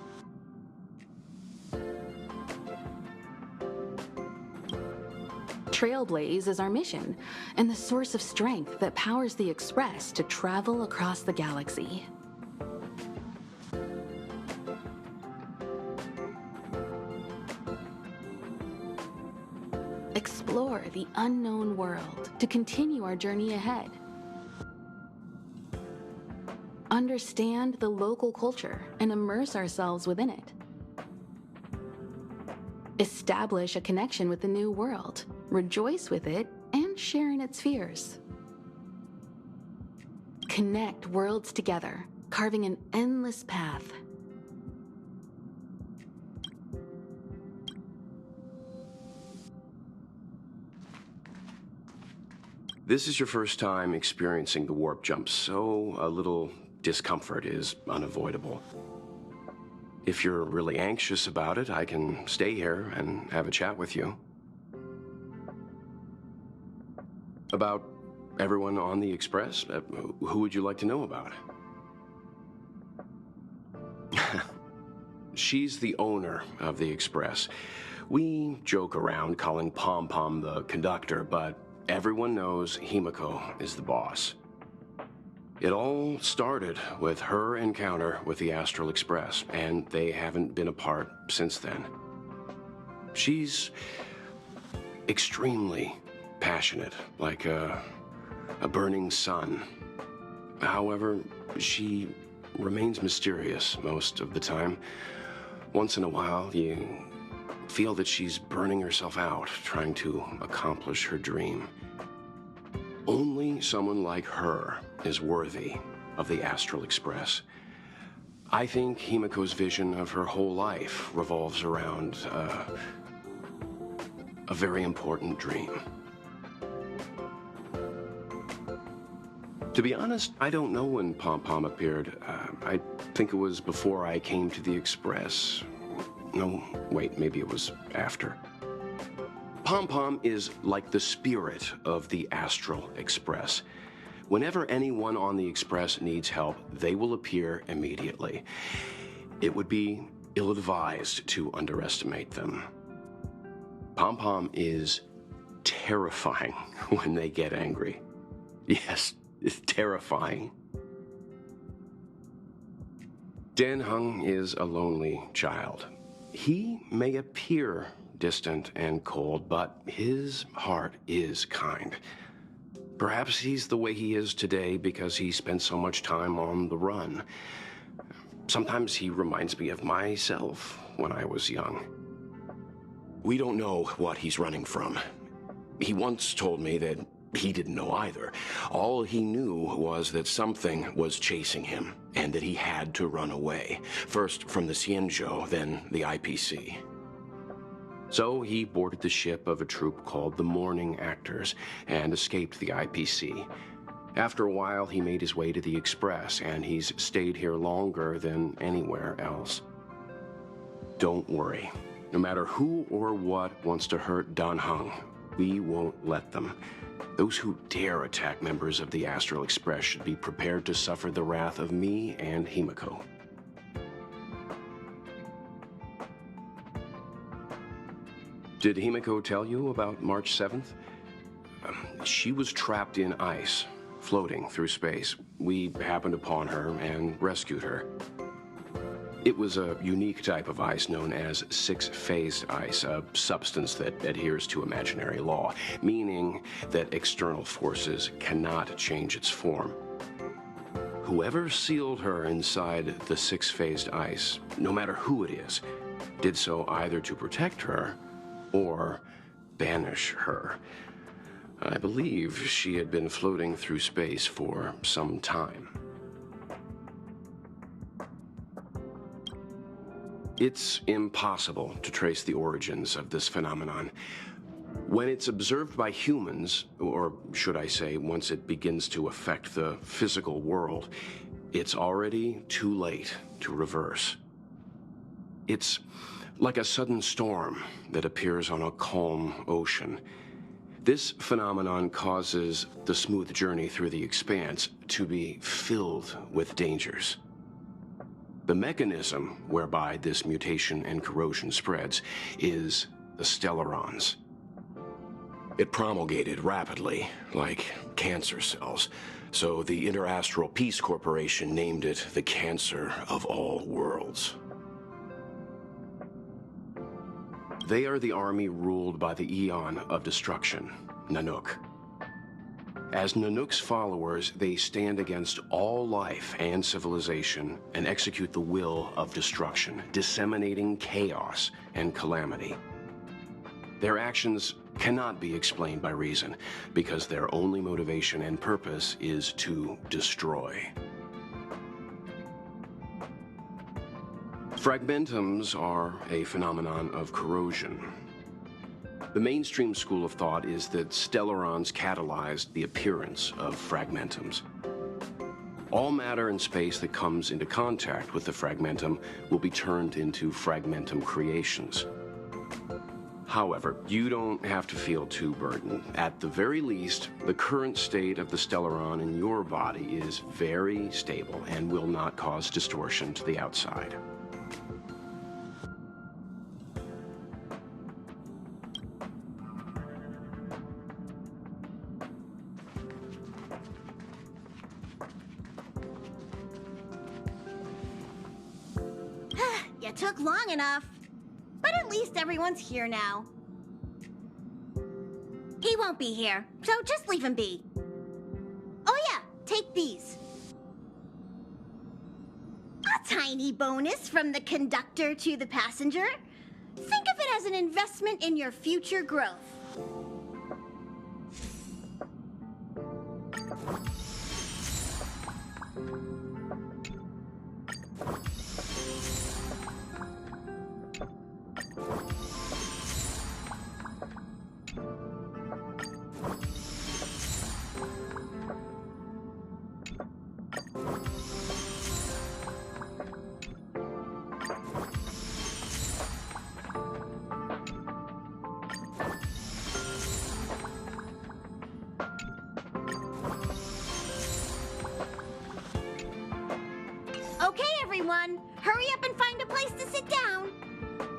Trailblaze is our mission, and the source of strength that powers the Express to travel across the galaxy. Explore the unknown world to continue our journey ahead. Understand the local culture and immerse ourselves within it. Establish a connection with the new world, rejoice with it, and share in its fears. Connect worlds together, carving an endless path. This is your first time experiencing the warp jump, so a little discomfort is unavoidable. If you're really anxious about it, I can stay here and have a chat with you. About everyone on the Express? Who would you like to know about? She's the owner of the Express. We joke around calling Pom Pom the conductor, but everyone knows Himiko is the boss. It all started with her encounter with the Astral Express, and they haven't been apart since then. She's extremely passionate, like a burning sun. However, she remains mysterious most of the time. Once in a while, you feel that she's burning herself out, trying to accomplish her dream. Only someone like her is worthy of the Astral Express. I think Himiko's vision of her whole life revolves around a very important dream. To be honest, I don't know when Pom Pom appeared. I think it was before I came to the Express. No, wait, maybe it was after. Pom Pom is like the spirit of the Astral Express. Whenever anyone on the Express needs help, they will appear immediately. It would be ill-advised to underestimate them. Pom-Pom is terrifying when they get angry. Yes, it's terrifying. Dan Heng is a lonely child. He may appear distant and cold, but his heart is kind. Perhaps he's the way he is today because he spent so much time on the run. Sometimes he reminds me of myself when I was young. We don't know what he's running from. He once told me that he didn't know either. All he knew was that something was chasing him and that he had to run away. First from the Xianzhou, then the IPC. So he boarded the ship of a troupe called the Morning Actors and escaped the IPC. After a while, he made his way to the Express, and he's stayed here longer than anywhere else. Don't worry. No matter who or what wants to hurt Dan Heng, we won't let them. Those who dare attack members of the Astral Express should be prepared to suffer the wrath of me and Himiko. Did Himiko tell you about March 7th? She was trapped in ice, floating through space. We happened upon her and rescued her. It was a unique type of ice known as six-phased ice, a substance that adheres to imaginary law, meaning that external forces cannot change its form. Whoever sealed her inside the six-phased ice, no matter who it is, did so either to protect her or banish her. I believe she had been floating through space for some time. It's impossible to trace the origins of this phenomenon. When it's observed by humans, or should I say, once it begins to affect the physical world, it's already too late to reverse. It's like a sudden storm that appears on a calm ocean. This phenomenon causes the smooth journey through the expanse to be filled with dangers. The mechanism whereby this mutation and corrosion spreads is the stellarons. It promulgated rapidly, like cancer cells, so the Interastral Peace Corporation named it the cancer of all worlds. They are the army ruled by the Eon of Destruction, Nanook. As Nanook's followers, they stand against all life and civilization and execute the will of destruction, disseminating chaos and calamity. Their actions cannot be explained by reason, because their only motivation and purpose is to destroy. Fragmentums are a phenomenon of corrosion. The mainstream school of thought is that stellarons catalyzed the appearance of fragmentums. All matter and space that comes into contact with the fragmentum will be turned into fragmentum creations. However, you don't have to feel too burdened. At the very least, the current state of the stellaron in your body is very stable and will not cause distortion to the outside. You took long enough. But at least everyone's here now. He won't be here, so just leave him be. Oh yeah, take these. A tiny bonus from the conductor to the passenger. Think of it as an investment in your future growth. Okay, everyone, hurry up and find a place to sit down.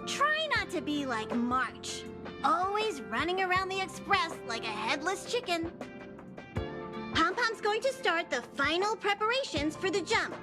Try not to be like March, always running around the express like a headless chicken. Pom-Pom's going to start the final preparations for the jump.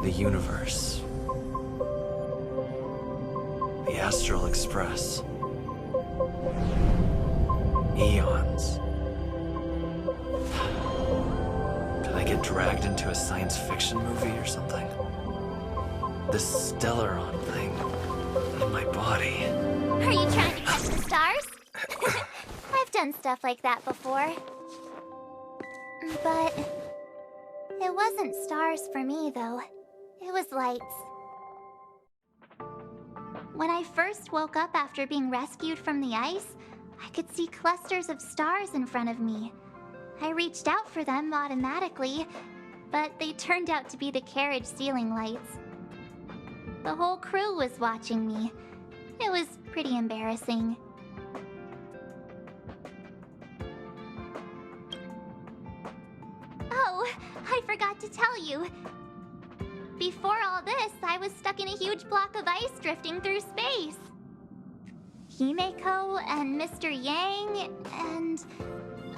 The universe. The Astral Express. Eons. Did I get dragged into a science fiction movie or something? This Stellaron thing in my body. Are you trying to catch the stars? I've done stuff like that before. But it wasn't stars for me, though. It was lights. When I first woke up after being rescued from the ice, I could see clusters of stars in front of me. I reached out for them automatically, but they turned out to be the carriage ceiling lights. The whole crew was watching me. It was pretty embarrassing. Oh, I forgot to tell you. Before all this, I was stuck in a huge block of ice drifting through space. Himeko and Mr. Yang and...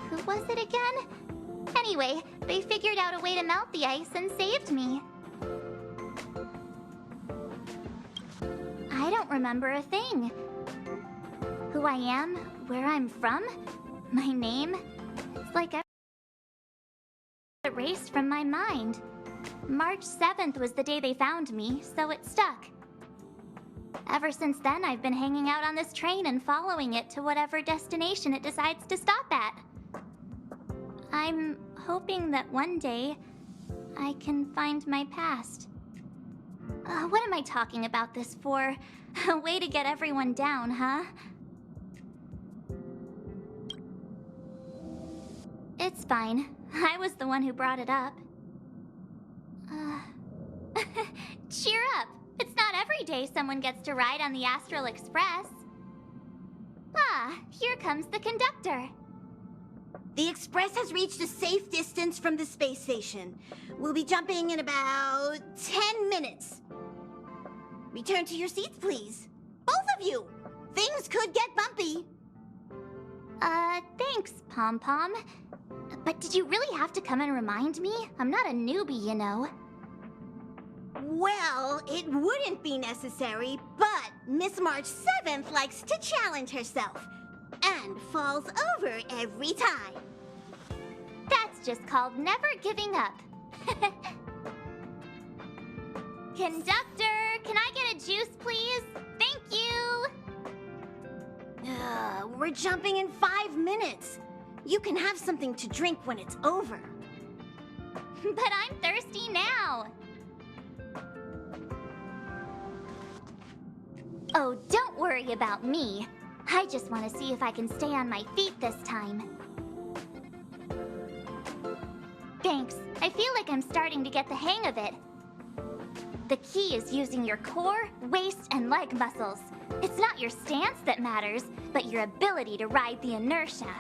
who was it again? Anyway, they figured out a way to melt the ice and saved me. I don't remember a thing. Who I am, where I'm from, my name. It's like erased from my mind. March 7th was the day they found me, so it stuck. Ever since then, I've been hanging out on this train and following it to whatever destination it decides to stop at. I'm hoping that one day I can find my past. What am I talking about this for? A way to get everyone down, huh? It's fine. I was the one who brought it up. Cheer up! It's not every day someone gets to ride on the Astral Express. Ah, here comes the conductor. The Express has reached a safe distance from the space station. We'll be jumping in about 10 minutes. Return to your seats, please. Both of you! Things could get bumpy. Thanks, Pom-Pom. But did you really have to come and remind me? I'm not a newbie, you know. Well, it wouldn't be necessary, but Miss March 7th likes to challenge herself. And falls over every time. That's just called never giving up. Conductor, can I get a juice, please? Thank you! We're jumping in 5 minutes. You can have something to drink when it's over. But I'm thirsty now. Oh, don't worry about me. I just want to see if I can stay on my feet this time. Thanks. I feel like I'm starting to get the hang of it. The key is using your core, waist, and leg muscles. It's not your stance that matters, but your ability to ride the inertia.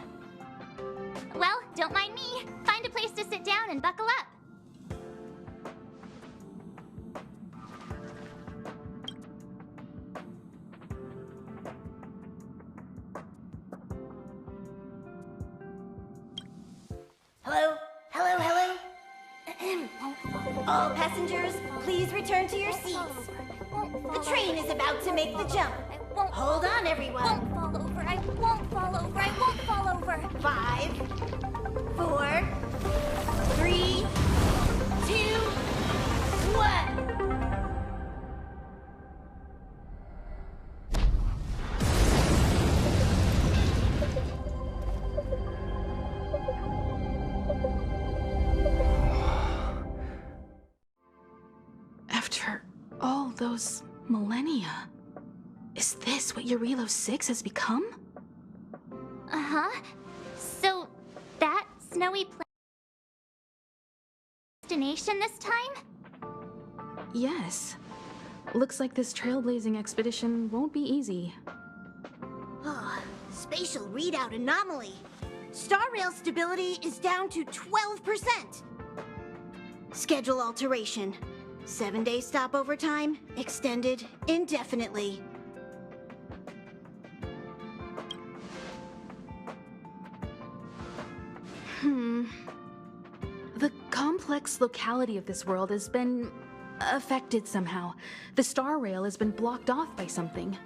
Well, don't mind me. Find a place to sit down and buckle up. Hello? Hello, hello? All passengers, please return to your seats. The train is about to make the jump. Hold on, everyone. I won't fall over. I won't fall over. I won't fall over. 5, 4, 3, 2, 1. After all those millennia, is this what Eurilo 6 has become? Uh-huh. So, that snowy destination this time? Yes. Looks like this trailblazing expedition won't be easy. Oh, spatial readout anomaly. Star Rail stability is down to 12%. Schedule alteration. 7-day stopover time, extended indefinitely. The complex locality of this world has been affected somehow. The Star Rail has been blocked off by something.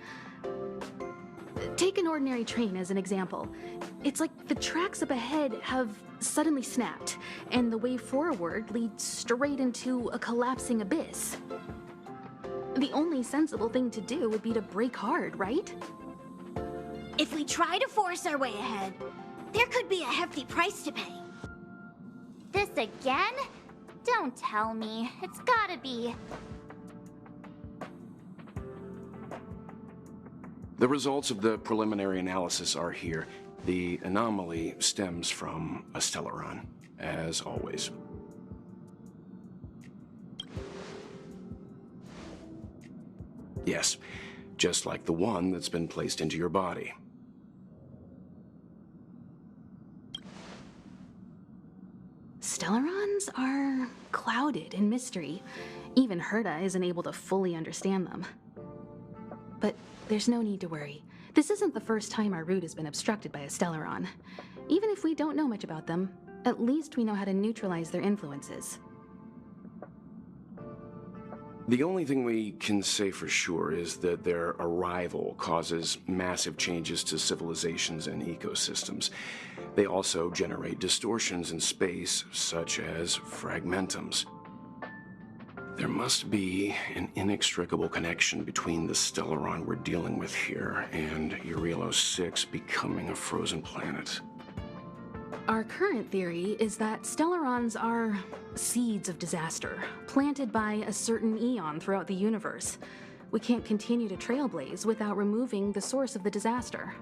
Take an ordinary train as an example. It's like the tracks up ahead have suddenly snapped, and the way forward leads straight into a collapsing abyss. The only sensible thing to do would be to brake hard, right? If we try to force our way ahead, there could be a hefty price to pay. This again? Don't tell me. It's gotta be. The results of the preliminary analysis are here. The anomaly stems from a Stellaron, as always. Yes, just like the one that's been placed into your body. Stellarons are clouded in mystery. Even Herta isn't able to fully understand them. But there's no need to worry. This isn't the first time our route has been obstructed by a Stellaron. Even if we don't know much about them, at least we know how to neutralize their influences. The only thing we can say for sure is that their arrival causes massive changes to civilizations and ecosystems. They also generate distortions in space, such as fragmentums. There must be an inextricable connection between the Stellaron we're dealing with here and Eurilo 6 becoming a frozen planet. Our current theory is that Stellarons are seeds of disaster, planted by a certain eon throughout the universe. We can't continue to trailblaze without removing the source of the disaster.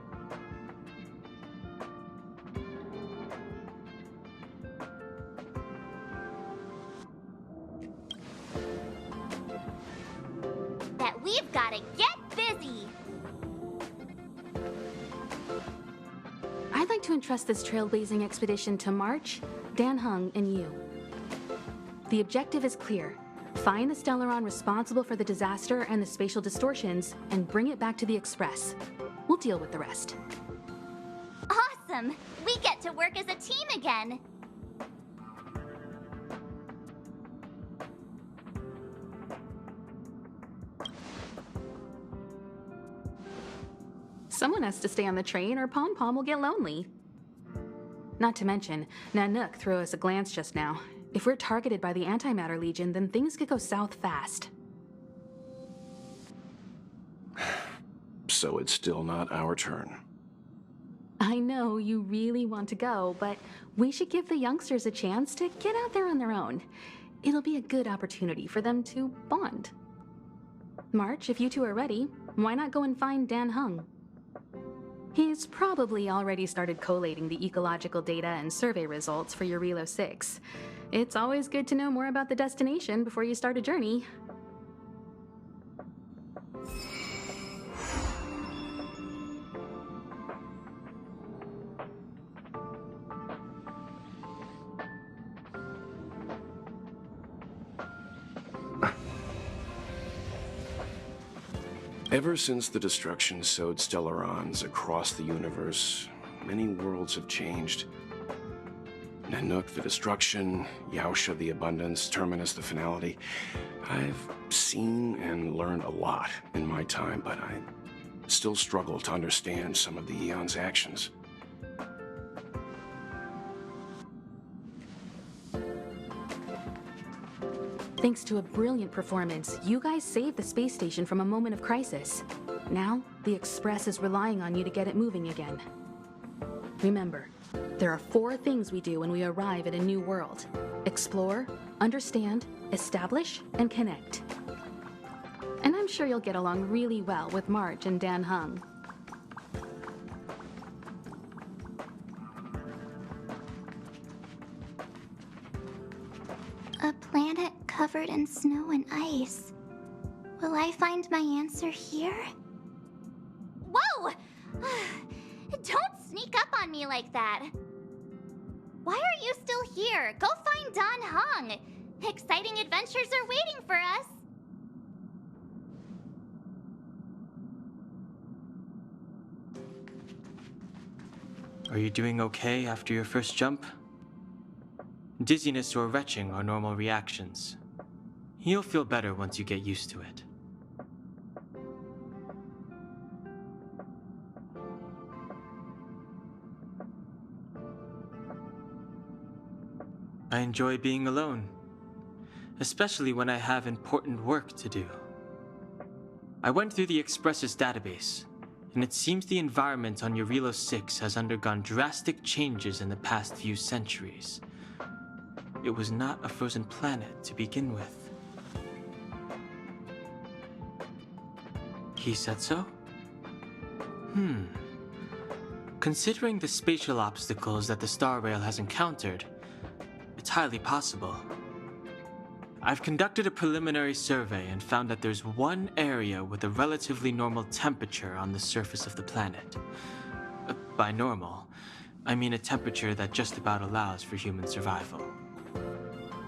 That we've gotta get busy! I'd like to entrust this trailblazing expedition to March, Dan Heng, and you. The objective is clear. Find the Stellaron responsible for the disaster and the spatial distortions, and bring it back to the Express. We'll deal with the rest. Awesome! We get to work as a team again! Someone has to stay on the train or Pom Pom will get lonely. Not to mention, Nanook threw us a glance just now. If we're targeted by the Antimatter Legion, then things could go south fast. So it's still not our turn. I know you really want to go, but we should give the youngsters a chance to get out there on their own. It'll be a good opportunity for them to bond. March, if you two are ready, why not go and find Dan Heng? He's probably already started collating the ecological data and survey results for Eurilo 6. It's always good to know more about the destination before you start a journey. Ever since the destruction sowed Stellarons across the universe, many worlds have changed. Nanook the destruction, Yaosha the abundance, Terminus the finality. I've seen and learned a lot in my time, but I still struggle to understand some of the Eon's actions. Thanks to a brilliant performance, you guys saved the space station from a moment of crisis. Now, the Express is relying on you to get it moving again. Remember, there are 4 things we do when we arrive at a new world: explore, understand, establish, and connect. And I'm sure you'll get along really well with March and Dan Hung. A planet covered in snow and ice. Will I find my answer here? Whoa! Don't sneak up on me like that. Why are you still here? Go find Don Hung. Exciting adventures are waiting for us. Are you doing okay after your first jump? Dizziness or retching are normal reactions. You'll feel better once you get used to it. I enjoy being alone, especially when I have important work to do. I went through the Express's database, and it seems the environment on Eurilo 6 has undergone drastic changes in the past few centuries. It was not a frozen planet to begin with. He said so? Considering the spatial obstacles that the Star Rail has encountered, it's highly possible. I've conducted a preliminary survey and found that there's one area with a relatively normal temperature on the surface of the planet. By normal, I mean a temperature that just about allows for human survival.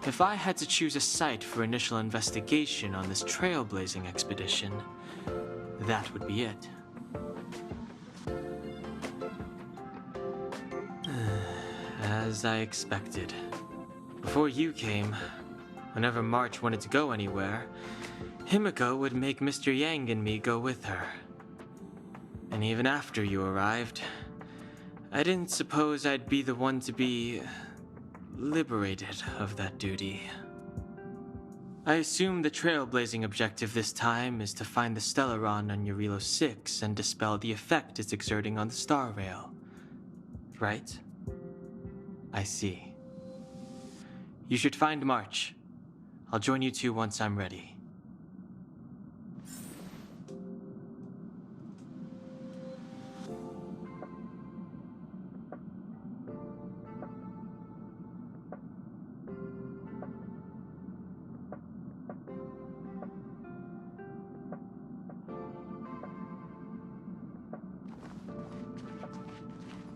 If I had to choose a site for initial investigation on this trailblazing expedition, that would be it. As I expected. Before you came, whenever March wanted to go anywhere, Himiko would make Mr. Yang and me go with her. And even after you arrived, I didn't suppose I'd be the one to be liberated of that duty. I assume the trailblazing objective this time is to find the Stellaron on Eurilo 6 and dispel the effect it's exerting on the Star Rail. Right? I see. You should find March. I'll join you two once I'm ready.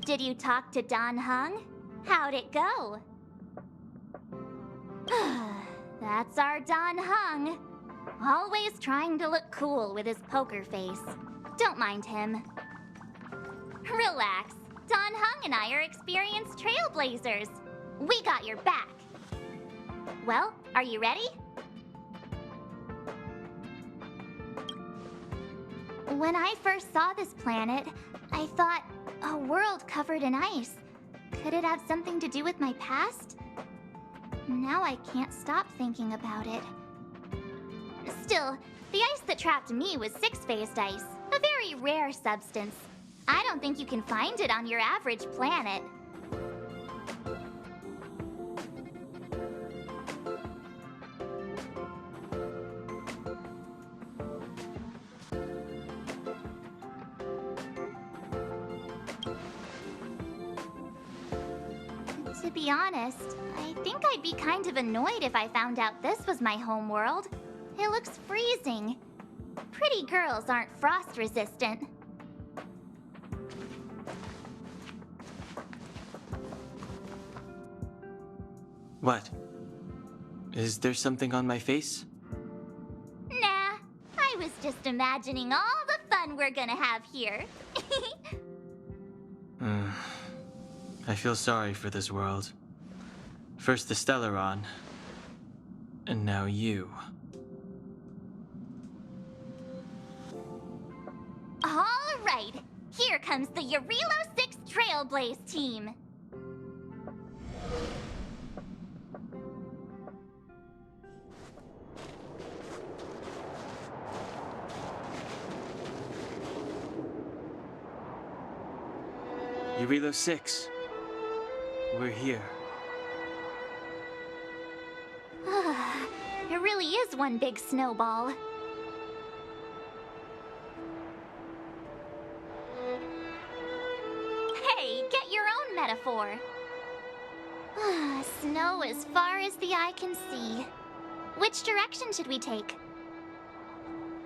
Did you talk to Don Hung? How'd it go? That's our Don Hung. Always trying to look cool with his poker face. Don't mind him. Relax. Don Hung and I are experienced trailblazers. We got your back. Well, are you ready? When I first saw this planet, I thought, a world covered in ice. Could it have something to do with my past? Now I can't stop thinking about it. Still, the ice that trapped me was six-phased ice, a very rare substance. I don't think you can find it on your average planet. To be honest, I think I'd be kind of annoyed if I found out this was my home world. It looks freezing. Pretty girls aren't frost resistant. What? Is there something on my face? Nah, I was just imagining all the fun we're gonna have here. I feel sorry for this world. First the Stellaron, and now you. All right, here comes the Yarilo 6 Trailblaze team. Yarilo 6, we're here. It really is one big snowball. Hey, get your own metaphor. Snow as far as the eye can see. Which direction should we take?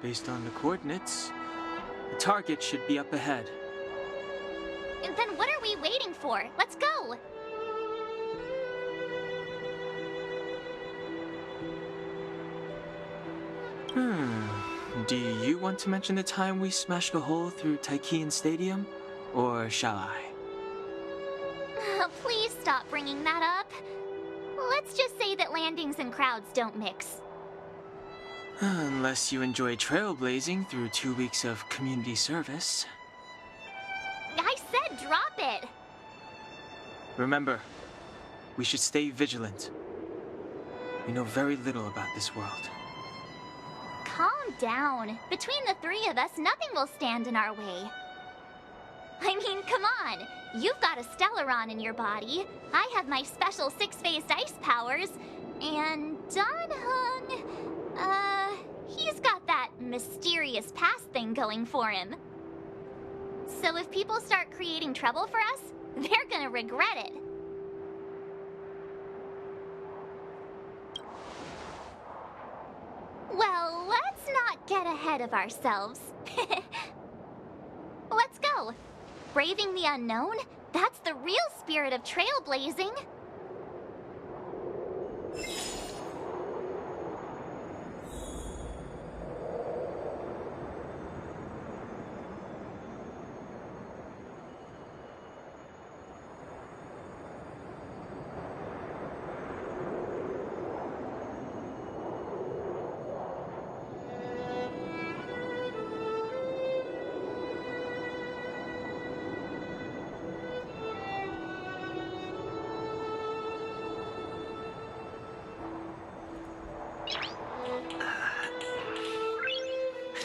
Based on the coordinates, the target should be up ahead. Then what are we waiting for? Let's go! Do you want to mention the time we smashed a hole through Taikian Stadium? Or shall I? Please stop bringing that up. Let's just say that landings and crowds don't mix. Unless you enjoy trailblazing through 2 weeks of community service. I said drop it! Remember, we should stay vigilant. We know very little about this world. Calm down. Between the three of us, nothing will stand in our way. I mean, come on. You've got a Stellaron in your body. I have my special 6-phased ice powers. And Dan-hung, he's got that mysterious past thing going for him. So if people start creating trouble for us, they're gonna regret it. Well, let's not get ahead of ourselves. Let's go. Braving the unknown? That's the real spirit of trailblazing.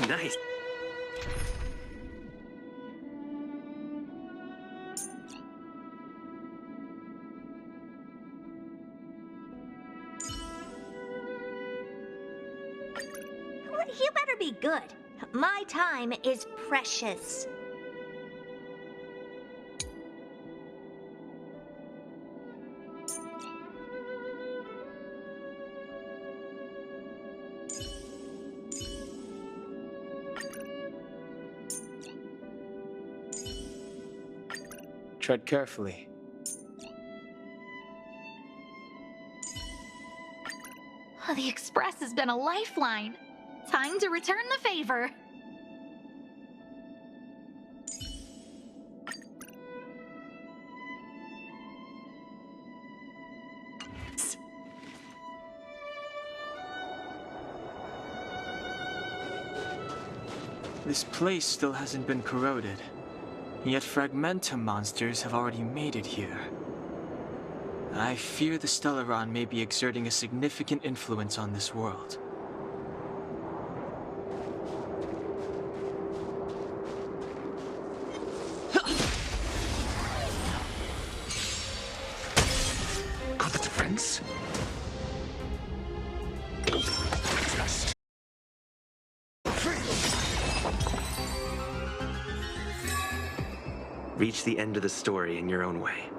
Nice. You better be good. My time is precious. Tread carefully. The Express has been a lifeline. Time to return the favor. This place still hasn't been corroded, yet Fragmentum monsters have already made it here. I fear the Stellaron may be exerting a significant influence on this world. Got the defense? Reach the end of the story in your own way.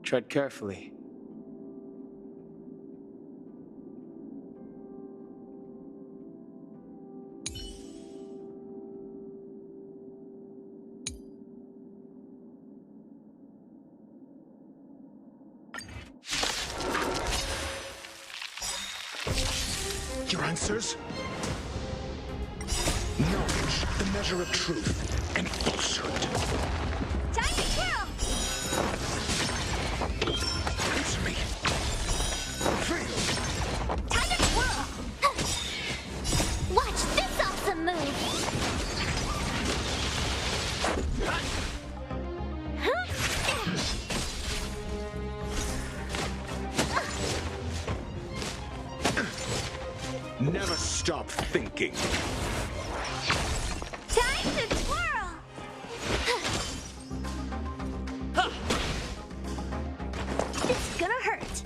Tread carefully. Your answers? Knowledge, the measure of truth and falsehood. Time to twirl! Answer me. Fail. Time to twirl! Watch this awesome move! Never stop thinking. Time to twirl! It's gonna hurt.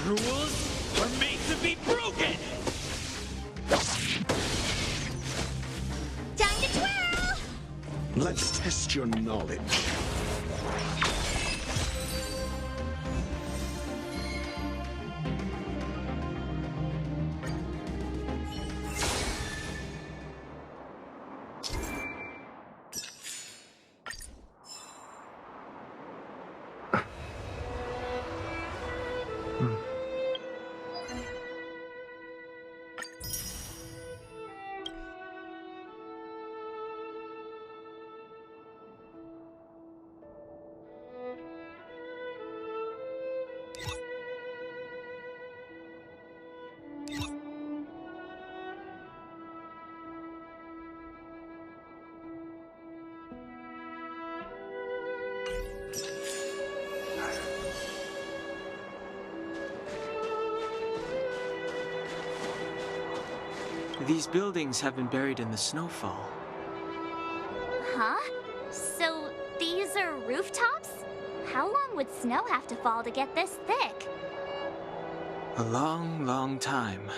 Rules are made to be broken! Time to twirl! Let's test your knowledge. These buildings have been buried in the snowfall. Huh? So these are rooftops? How long would snow have to fall to get this thick? A long, long time.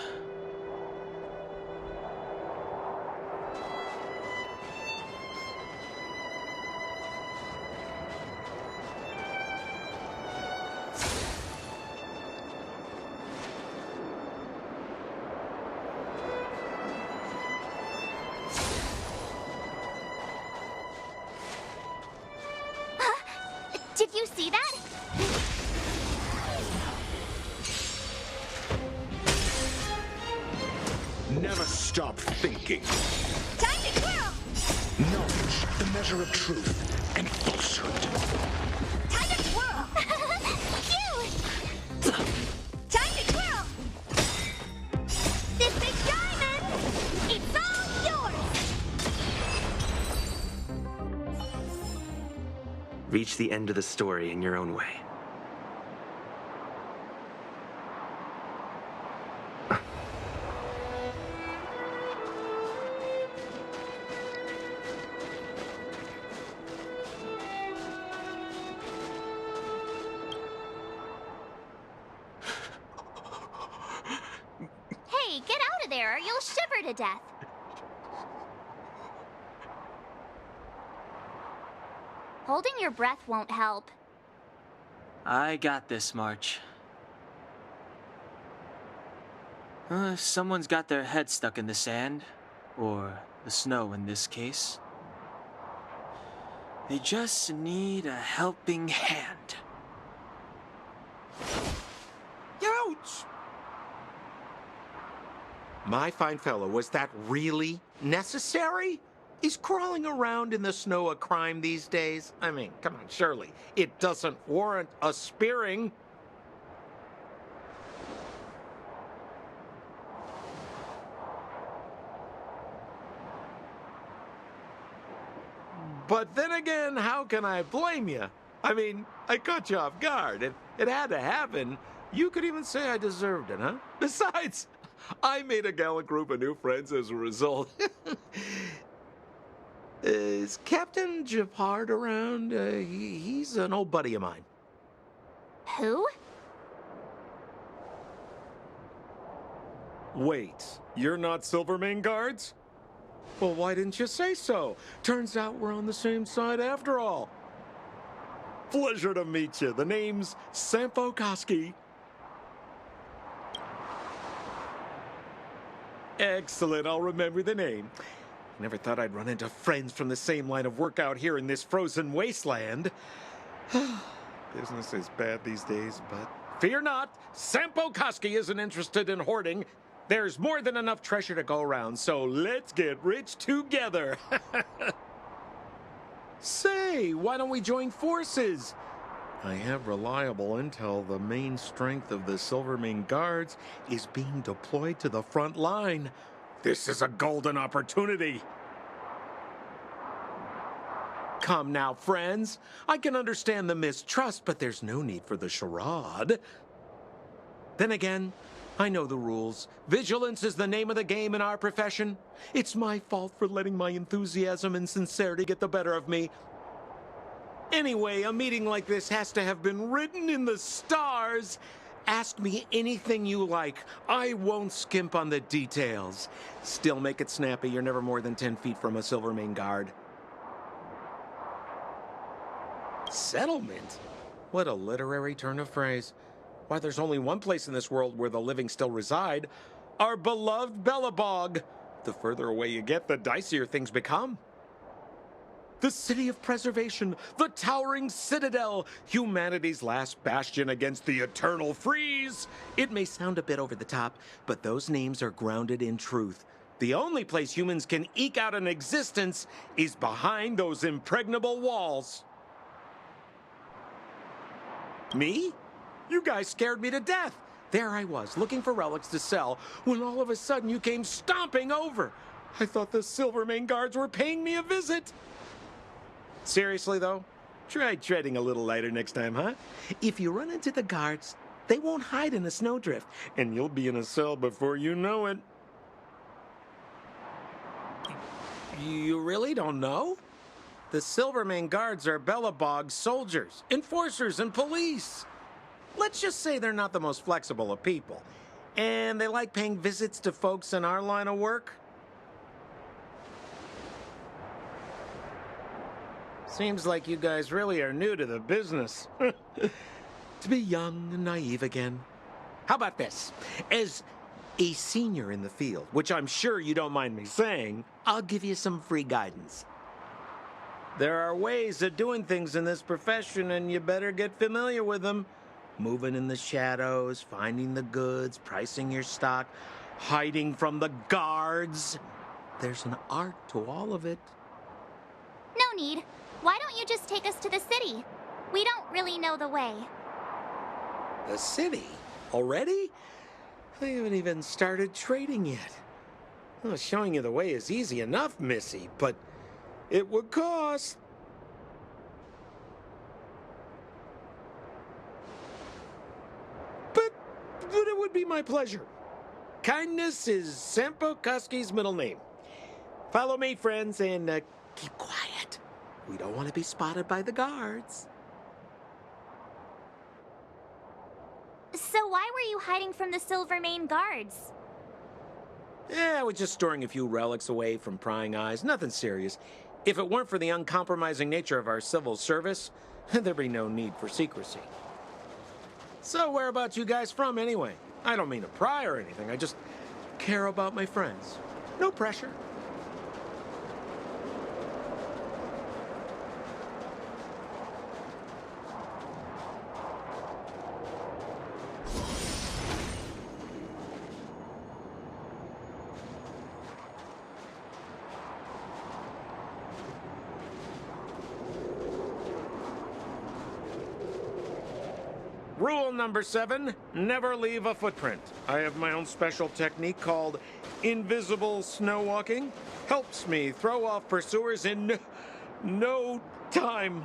Did you see that? Never stop thinking. Time to twirl! Knowledge, the measure of truth and falsehood. Time to twirl! Cute! Time to twirl! This big diamond, it's all yours! Reach the end of the story in your own way. Hey, get out of there or you'll shiver to death. Holding your breath won't help. I got this, March. If someone's got their head stuck in the sand, or the snow in this case, they just need a helping hand. Ouch! My fine fellow, was that really necessary? Is crawling around in the snow a crime these days? I mean, come on, surely. It doesn't warrant a spearing. But then again, how can I blame you? I mean, I caught you off guard. It had to happen. You could even say I deserved it, huh? Besides, I made a gallant group of new friends as a result. Is Captain Japard around? He's an old buddy of mine. Who? Wait, you're not Silvermane guards? Well, why didn't you say so? Turns out we're on the same side after all. Pleasure to meet you. The name's Sampo Koski. Excellent, I'll remember the name. Never thought I'd run into friends from the same line of work out here in this frozen wasteland. Business is bad these days, but fear not, Sampo Koski isn't interested in hoarding. There's more than enough treasure to go around, so let's get rich together. Say, why don't we join forces? I have reliable intel the main strength of the Silvermane guards is being deployed to the front line. This is a golden opportunity. Come now, friends. I can understand the mistrust, but there's no need for the charade. Then again, I know the rules. Vigilance is the name of the game in our profession. It's my fault for letting my enthusiasm and sincerity get the better of me. Anyway, a meeting like this has to have been written in the stars. Ask me anything you like. I won't skimp on the details. Still make it snappy. You're never more than 10 feet from a Silvermane guard. Settlement? What a literary turn of phrase. Why, there's only one place in this world where the living still reside. Our beloved Bellabog. The further away you get, the dicier things become. The city of preservation, the towering citadel, humanity's last bastion against the eternal freeze. It may sound a bit over the top, but those names are grounded in truth. The only place humans can eke out an existence is behind those impregnable walls. Me? You guys scared me to death. There I was, looking for relics to sell, when all of a sudden you came stomping over. I thought the Silvermane guards were paying me a visit. Seriously, though, try treading a little lighter next time, huh? If you run into the guards, they won't hide in a snowdrift, and you'll be in a cell before you know it. You really don't know? The Silvermane guards are Bellabog's soldiers, enforcers, and police. Let's just say they're not the most flexible of people, and they like paying visits to folks in our line of work. Seems like you guys really are new to the business. To be young and naive again. How about this? As a senior in the field, which I'm sure you don't mind me saying, I'll give you some free guidance. There are ways of doing things in this profession, and you better get familiar with them. Moving in the shadows, finding the goods, pricing your stock, hiding from the guards. There's an art to all of it. No need. Why don't you just take us to the city? We don't really know the way. The city? Already? I haven't even started trading yet. Well, showing you the way is easy enough, Missy, but it would cost. But it would be my pleasure. Kindness is Sampo Koski's middle name. Follow me, friends, and keep quiet. We don't want to be spotted by the guards. So why were you hiding from the Silvermane guards? Yeah, I was just storing a few relics away from prying eyes. Nothing serious. If it weren't for the uncompromising nature of our civil service, there'd be no need for secrecy. So whereabouts you guys from, anyway? I don't mean to pry or anything. I just care about my friends. No pressure. Rule number 7, never leave a footprint. I have my own special technique called invisible snow walking. Helps me throw off pursuers in no time.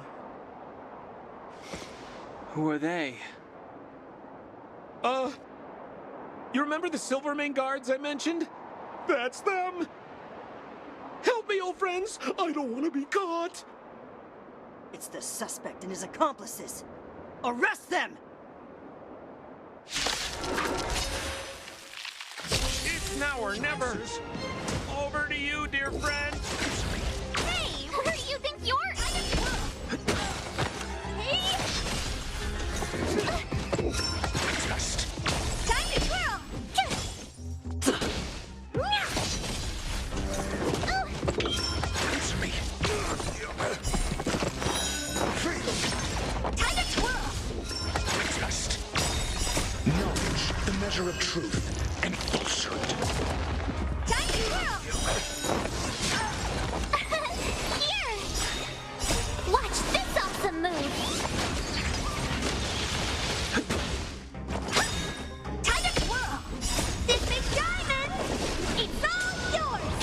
Who are they? You remember the Silvermane guards I mentioned? That's them! Help me, old friends! I don't want to be caught! It's the suspect and his accomplices. Arrest them! It's Now or never. Over to you, dear friend. Hey, who do you think you're? Hey! Time to twirl! Answer me. Time to twirl! Test. Knowledge, the measure of truth and falsehood. Time to twirl! Here! Watch this awesome move! Time to twirl! This big diamond! It's all yours!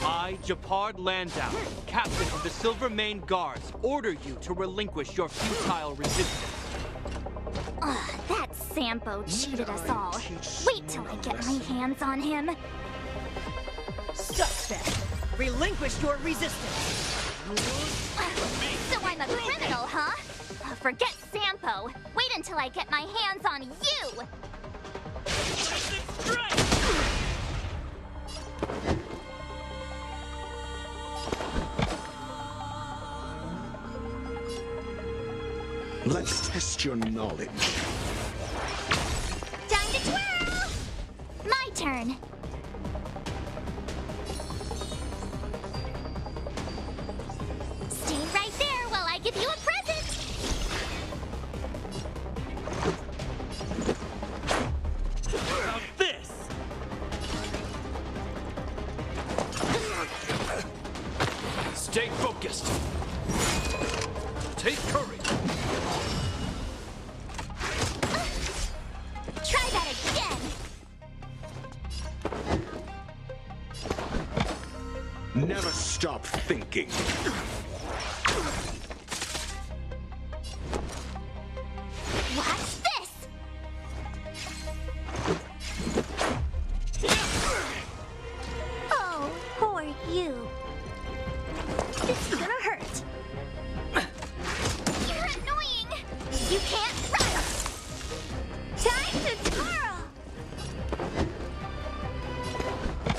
I, Japard Landau, captain of the Silver Mane Guards, order you to relinquish your futile resistance. Ugh, that Sampo cheated us all. Wait till I get my hands on him. Suspect! Relinquish your resistance! So I'm a criminal, huh? Forget Sampo. Wait until I get my hands on you! Let's test your knowledge. Time to twirl! My turn. Stay right there while I give you a present! How's this? Stay focused. Take courage. Try that again! Never stop thinking. Watch this! Oh, poor you. This is gonna hurt. You're annoying! You can't run! Time to twirl!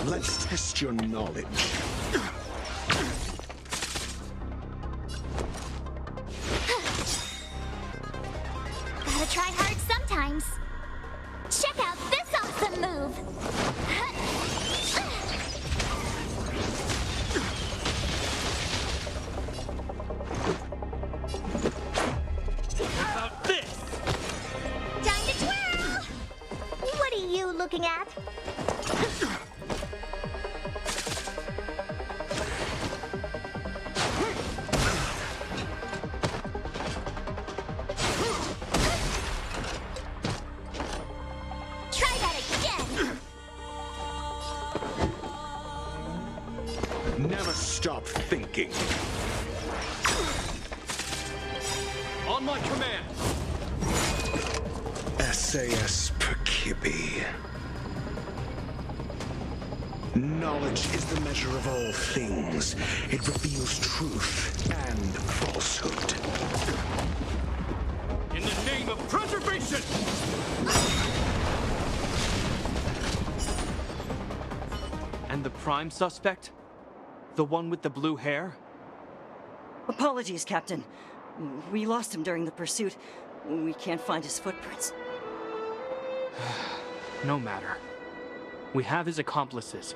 Let's test your knowledge. Gotta try hard sometimes. Check out this awesome move! How about this? Time to twirl! What are you looking at? Try that again! Never stop thinking. On my command. SAS Perkibi. Knowledge is the measure of all things. It reveals truth and falsehood. In the name of preservation! And the prime suspect? The one with the blue hair? Apologies, Captain. We lost him during the pursuit. We can't find his footprints. No matter. We have his accomplices.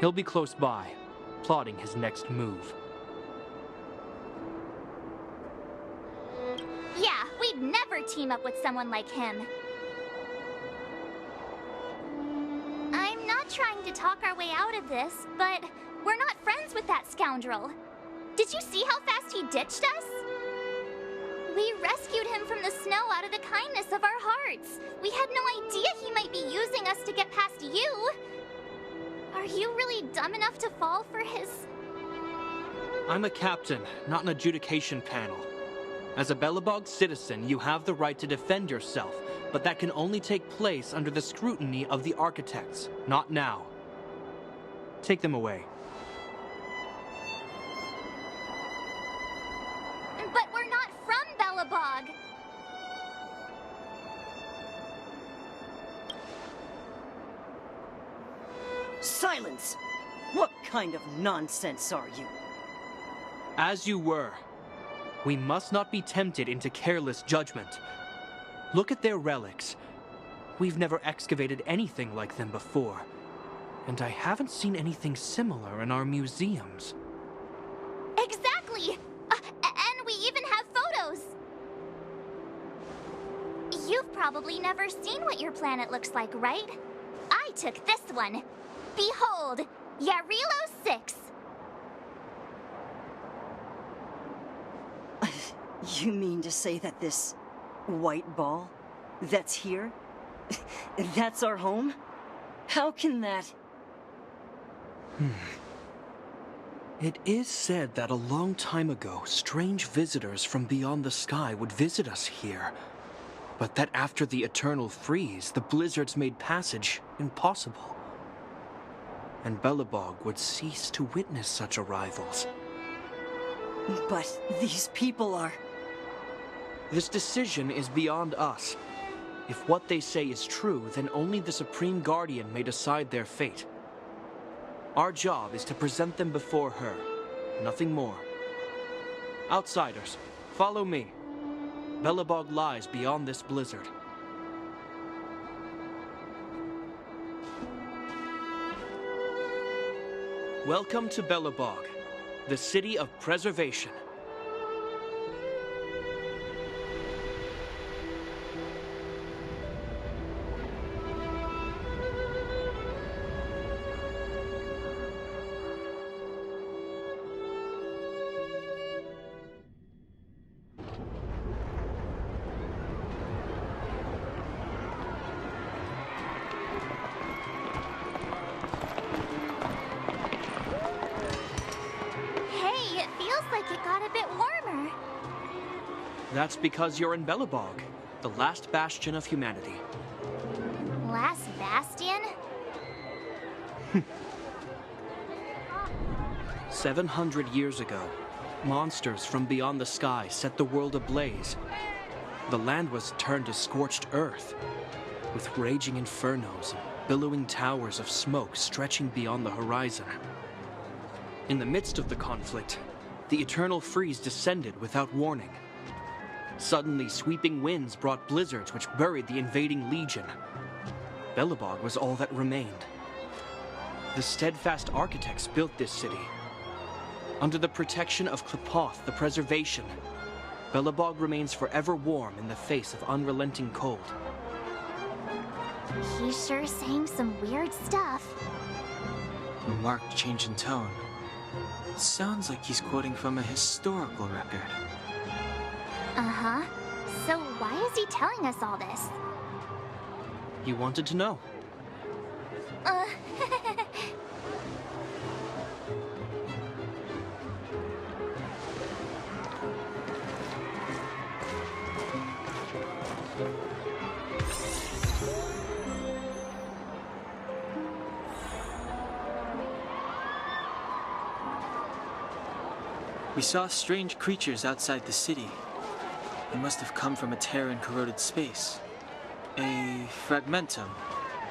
He'll be close by, plotting his next move. Yeah, we'd never team up with someone like him. I'm not trying to talk our way out of this, but we're not friends with that scoundrel. Did you see how fast he ditched us? We rescued him from the snow out of the kindness of our hearts. We had no idea he might be using us to get past you. Are you really dumb enough to fall for his I'm a captain, not an adjudication panel. As a Belobog citizen, you have the right to defend yourself, but that can only take place under the scrutiny of the architects, not now. Take them away. But we're not from Belobog. Silence! What kind of nonsense are you? As you were. We must not be tempted into careless judgment. Look at their relics. We've never excavated anything like them before, and I haven't seen anything similar in our museums. Exactly! And we even have photos! You've probably never seen what your planet looks like, right? I took this one. Behold, Yarilo 6. You mean to say that this white ball that's here, that's our home? How can that... It is said that a long time ago, strange visitors from beyond the sky would visit us here. But that after the eternal freeze, the blizzards made passage impossible. And Belobog would cease to witness such arrivals. But these people are... This decision is beyond us. If what they say is true, then only the Supreme Guardian may decide their fate. Our job is to present them before her, nothing more. Outsiders, follow me. Belobog lies beyond this blizzard. Welcome to Belobog, the city of preservation. That's because you're in Belobog, the last bastion of humanity. Last bastion? 700 years ago, monsters from beyond the sky set the world ablaze. The land was turned to scorched earth, with raging infernos and billowing towers of smoke stretching beyond the horizon. In the midst of the conflict, the eternal freeze descended without warning. Suddenly, sweeping winds brought blizzards which buried the invading legion. Belobog was all that remained. The steadfast architects built this city. Under the protection of Klepoth, the preservation, Belobog remains forever warm in the face of unrelenting cold. He's sure saying some weird stuff. A marked change in tone. It sounds like he's quoting from a historical record. Uh-huh. So why is he telling us all this? He wanted to know. We saw strange creatures outside the city. They must have come from a Terran-corroded space. A fragmentum,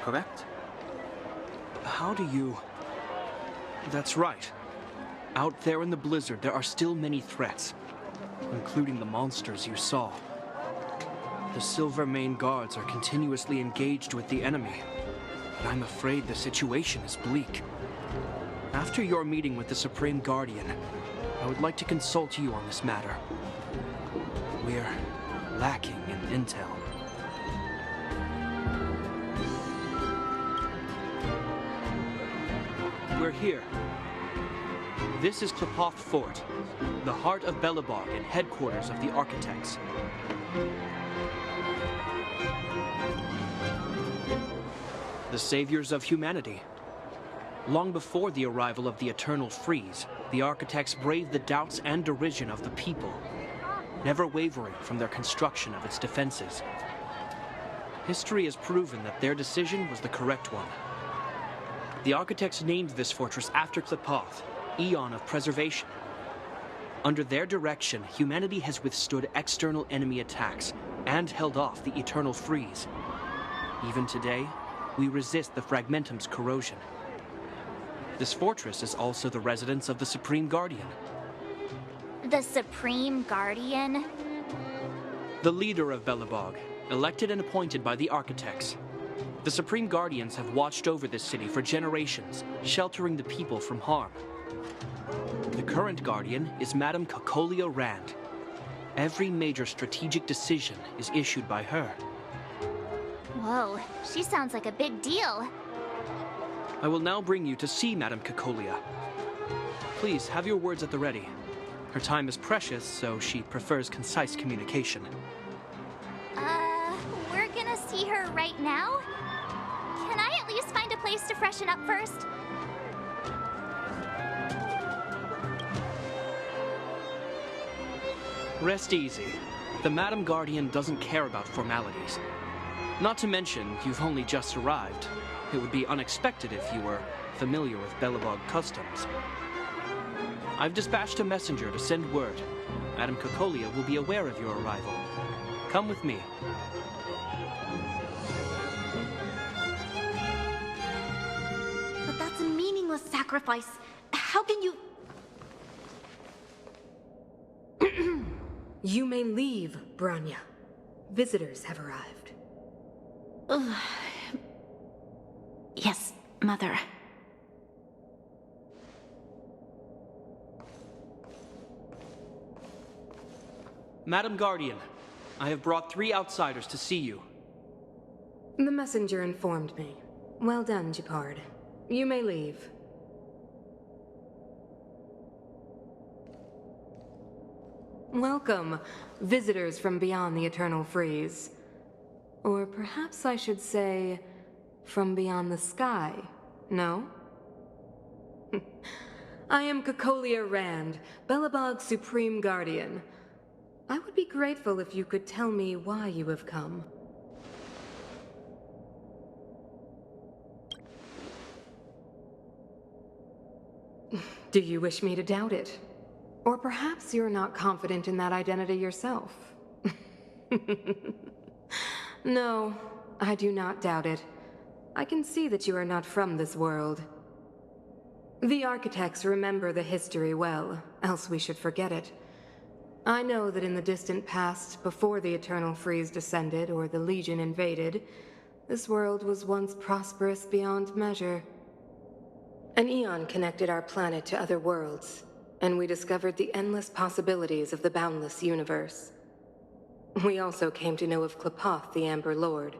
correct? How do you... That's right. Out there in the blizzard, there are still many threats, including the monsters you saw. The Silver Mane Guards are continuously engaged with the enemy, but I'm afraid the situation is bleak. After your meeting with the Supreme Guardian, I would like to consult you on this matter. We're lacking in intel. We're here. This is Klepoth Fort, the heart of Belobog and headquarters of the architects. The saviors of humanity. Long before the arrival of the Eternal Freeze, the architects braved the doubts and derision of the people, never wavering from their construction of its defenses. History has proven that their decision was the correct one. The architects named this fortress after Qlipoth, Eon of Preservation. Under their direction, humanity has withstood external enemy attacks and held off the Eternal Freeze. Even today, we resist the Fragmentum's corrosion. This fortress is also the residence of the Supreme Guardian. The Supreme Guardian? The leader of Belobog, elected and appointed by the architects. The Supreme Guardians have watched over this city for generations, sheltering the people from harm. The current Guardian is Madame Cocolia Rand. Every major strategic decision is issued by her. Whoa, she sounds like a big deal. I will now bring you to see Madame Cocolia. Please, have your words at the ready. Her time is precious, so she prefers concise communication. We're gonna see her right now? Can I at least find a place to freshen up first? Rest easy. The Madam Guardian doesn't care about formalities. Not to mention, you've only just arrived. It would be unexpected if you were familiar with Belobog customs. I've dispatched a messenger to send word. Madame Cocolia will be aware of your arrival. Come with me. But that's a meaningless sacrifice. How can you... You may leave, Branya. Visitors have arrived. Yes, Mother. Madam Guardian, I have brought 3 outsiders to see you. The messenger informed me. Well done, Gepard. You may leave. Welcome, visitors from beyond the Eternal Freeze. Or perhaps I should say, from beyond the sky, no? I am Cocolia Rand, Belobog's Supreme Guardian. I would be grateful if you could tell me why you have come. Do you wish me to doubt it? Or perhaps you're not confident in that identity yourself. No, I do not doubt it. I can see that you are not from this world. The architects remember the history well, else we should forget it. I know that in the distant past, before the Eternal Freeze descended or the Legion invaded, this world was once prosperous beyond measure. An eon connected our planet to other worlds, and we discovered the endless possibilities of the boundless universe. We also came to know of Qlipoth, the Amber Lord.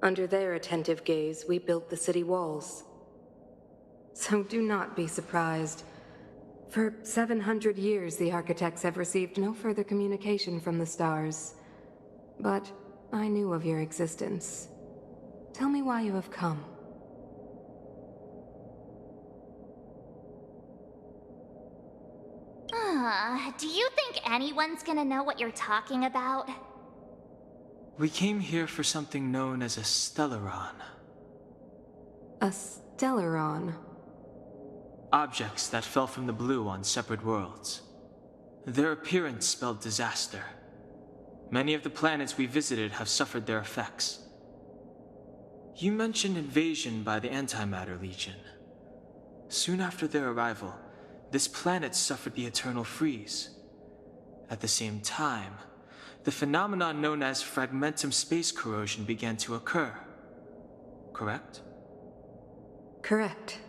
Under their attentive gaze, we built the city walls. So do not be surprised. For 700 years, the architects have received no further communication from the stars. But I knew of your existence. Tell me why you have come. Do you think anyone's gonna know what you're talking about? We came here for something known as a Stellaron. A Stellaron? Objects that fell from the blue on separate worlds. Their appearance spelled disaster. Many of the planets we visited have suffered their effects. You mentioned invasion by the Antimatter Legion. Soon after their arrival, this planet suffered the Eternal Freeze. At the same time, the phenomenon known as Fragmentum space corrosion began to occur. Correct? Correct.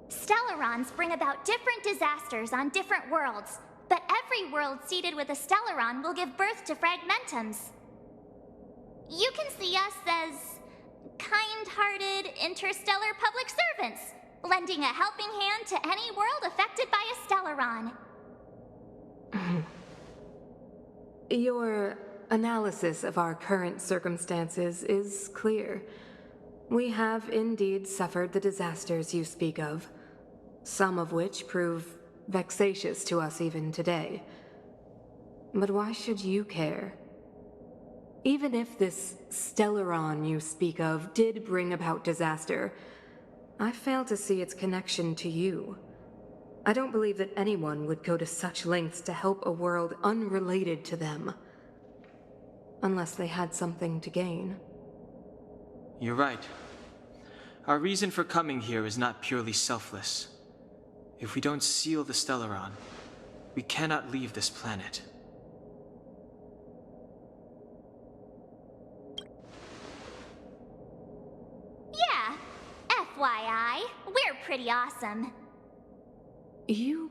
Stellarons bring about different disasters on different worlds, but every world seeded with a Stellaron will give birth to Fragmentums. You can see us as kind-hearted interstellar public servants, lending a helping hand to any world affected by a Stellaron. Your analysis of our current circumstances is clear. We have indeed suffered the disasters you speak of, some of which prove vexatious to us even today. But why should you care? Even if this Stellaron you speak of did bring about disaster, I fail to see its connection to you. I don't believe that anyone would go to such lengths to help a world unrelated to them. Unless they had something to gain. You're right. Our reason for coming here is not purely selfless. If we don't seal the Stellaron, we cannot leave this planet. Yeah, FYI, we're pretty awesome. You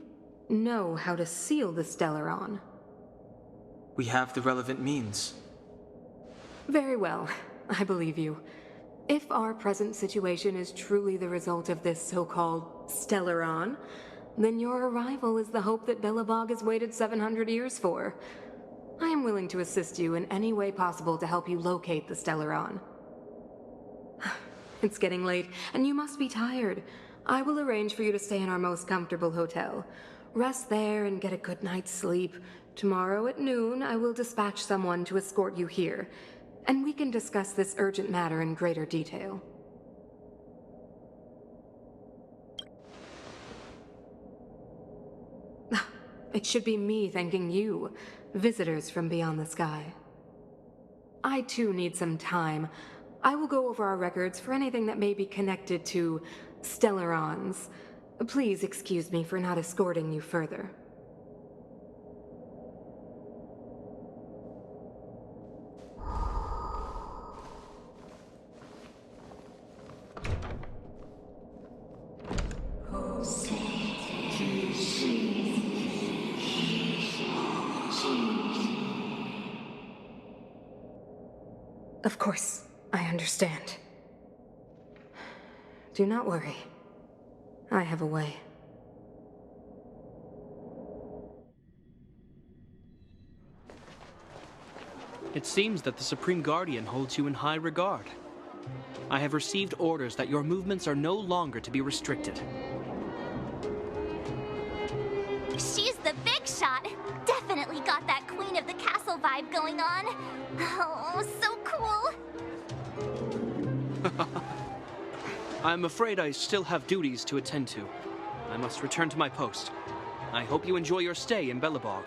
know how to seal the Stellaron. We have the relevant means. Very well, I believe you. If our present situation is truly the result of this so-called Stellaron, then your arrival is the hope that Belobog has waited 700 years for. I am willing to assist you in any way possible to help you locate the Stellaron. It's getting late, and you must be tired. I will arrange for you to stay in our most comfortable hotel. Rest there and get a good night's sleep. Tomorrow at noon, I will dispatch someone to escort you here, and we can discuss this urgent matter in greater detail. It should be me thanking you, visitors from beyond the sky. I too need some time. I will go over our records for anything that may be connected to Stellarons. Please excuse me for not escorting you further. Of course, I understand. Do not worry. I have a way. It seems that the Supreme Guardian holds you in high regard. I have received orders that your movements are no longer to be restricted. She's the big shot. Definitely got that Queen of the Castle vibe going on. Oh, so cool. I'm afraid I still have duties to attend to. I must return to my post. I hope you enjoy your stay in Belobog.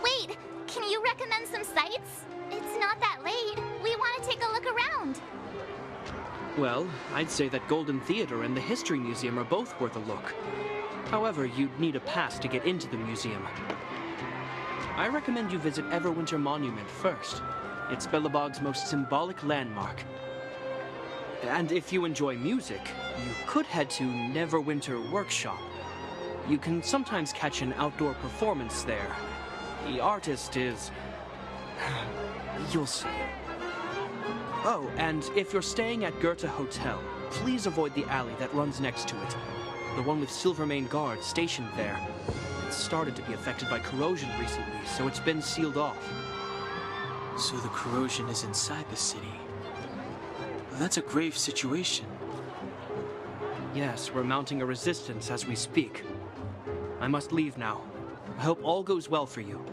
Wait. Can you recommend some sites? It's not that late. We want to take a look around. Well, I'd say that Golden Theater and the History Museum are both worth a look. However, you'd need a pass to get into the museum. I recommend you visit Everwinter Monument first. It's Belobog's most symbolic landmark. And if you enjoy music, you could head to Neverwinter Workshop. You can sometimes catch an outdoor performance there. The artist is... you'll see. Oh, and if you're staying at Goethe Hotel, please avoid the alley that runs next to it. The one with Silvermane guards stationed there. It's started to be affected by corrosion recently, so it's been sealed off. So the corrosion is inside the city. That's a grave situation. Yes, we're mounting a resistance as we speak. I must leave now. I hope all goes well for you.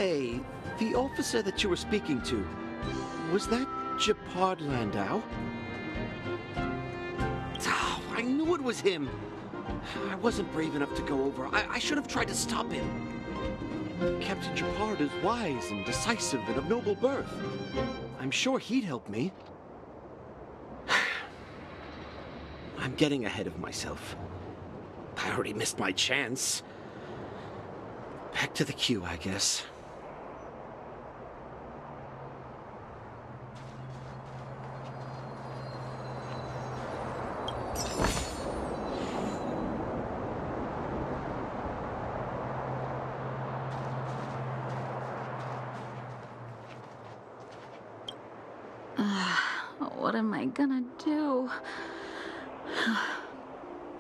Hey, the officer that you were speaking to, was that Japard Landau? Oh, I knew it was him. I wasn't brave enough to go over. I should have tried to stop him. Captain Japard is wise and decisive and of noble birth. I'm sure he'd help me. I'm getting ahead of myself. I already missed my chance. Back to the queue, I guess. What am I gonna do?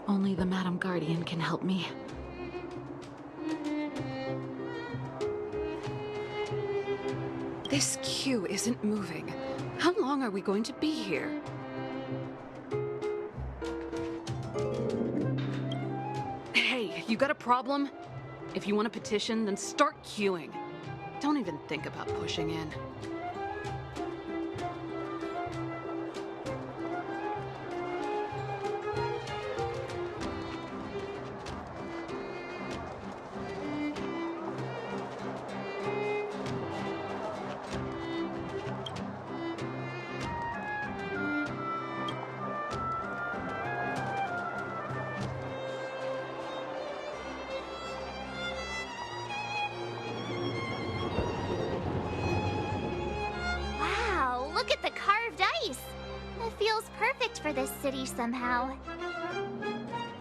Only the Madam Guardian can help me. This queue isn't moving. How long are we going to be here? Hey, you got a problem? If you want a petition, then start queuing. Don't even think about pushing in. Look at the carved ice! It feels perfect for this city somehow.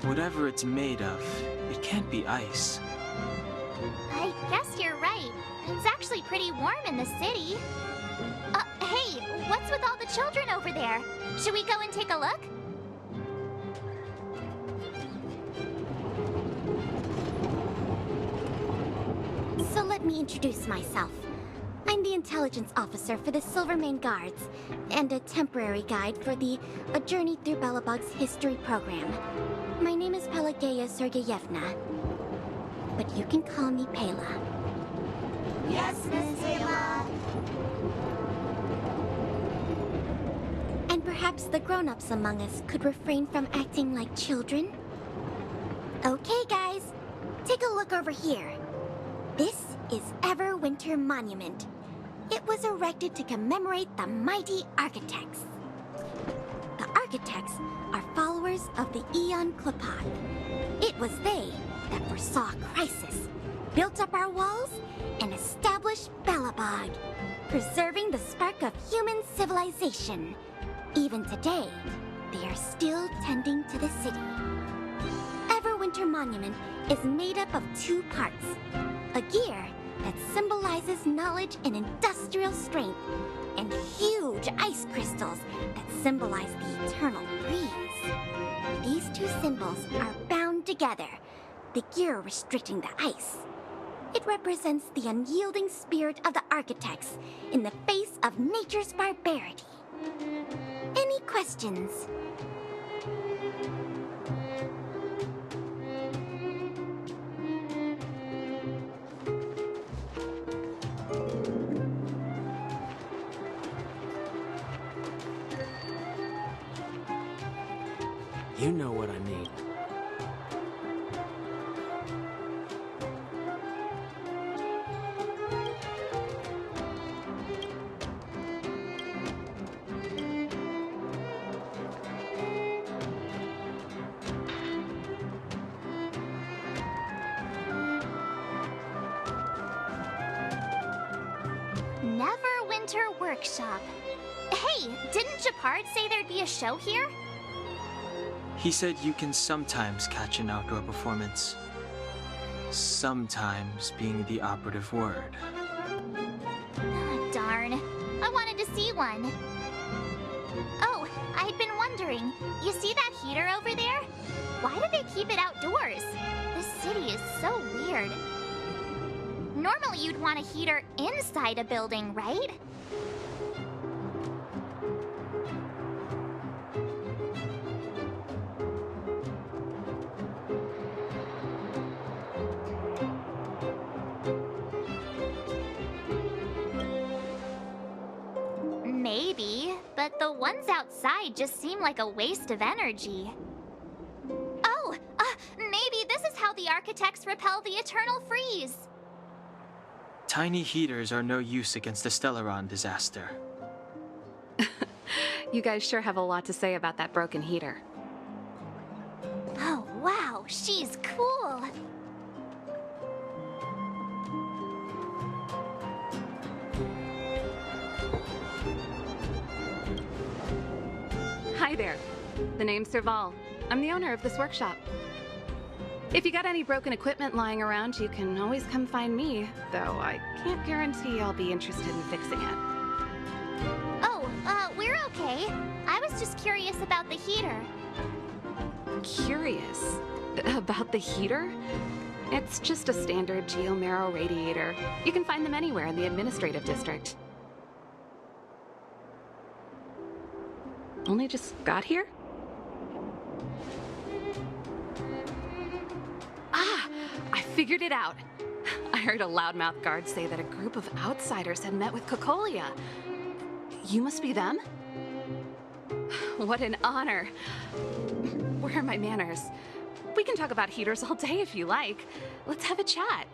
Whatever it's made of, it can't be ice. I guess you're right. It's actually pretty warm in the city. Hey, what's with all the children over there? Should we go and take a look? So let me introduce myself. I'm the intelligence officer for the Silvermane Guards, and a temporary guide for the A Journey Through Belobog's history program. My name is Pelageya Sergeyevna, but you can call me Pela. Yes, Miss Pela. And perhaps the grown-ups among us could refrain from acting like children? Okay, guys, take a look over here. This is Everwinter Monument. It was erected to commemorate the mighty architects. The architects are followers of the Aeon Klapat. It was they that foresaw crisis, built up our walls, and established Belobog, preserving the spark of human civilization. Even today, they are still tending to the city. Everwinter Monument is made up of two parts. A gear that symbolizes knowledge and industrial strength, and huge ice crystals that symbolize the eternal breeze. These two symbols are bound together, the gear restricting the ice. It represents the unyielding spirit of the architects in the face of nature's barbarity. Any questions? You know what I mean. Neverwinter Workshop. Hey, didn't Japard say there'd be a show here? He said you can sometimes catch an outdoor performance. Sometimes being the operative word. Darn. I wanted to see one. Oh, I'd been wondering. You see that heater over there? Why do they keep it outdoors? This city is so weird. Normally you'd want a heater inside a building, right? but the ones outside just seem like a waste of energy. Oh, maybe this is how the architects repel the eternal freeze. Tiny heaters are no use against the Stellaron disaster. You guys sure have a lot to say about that broken heater. Oh, wow, she's cool. Hi there. The name's Serval. I'm the owner of this workshop. If you got any broken equipment lying around, you can always come find me, though I can't guarantee I'll be interested in fixing it. Oh, we're okay. I was just curious about the heater. Curious? About the heater? It's just a standard geomarrow radiator. You can find them anywhere in the administrative district. Only just got here? Ah! I figured it out! I heard a loudmouth guard say that a group of outsiders had met with Cocolia. You must be them? What an honor. Where are my manners? We can talk about heaters all day if you like. Let's have a chat.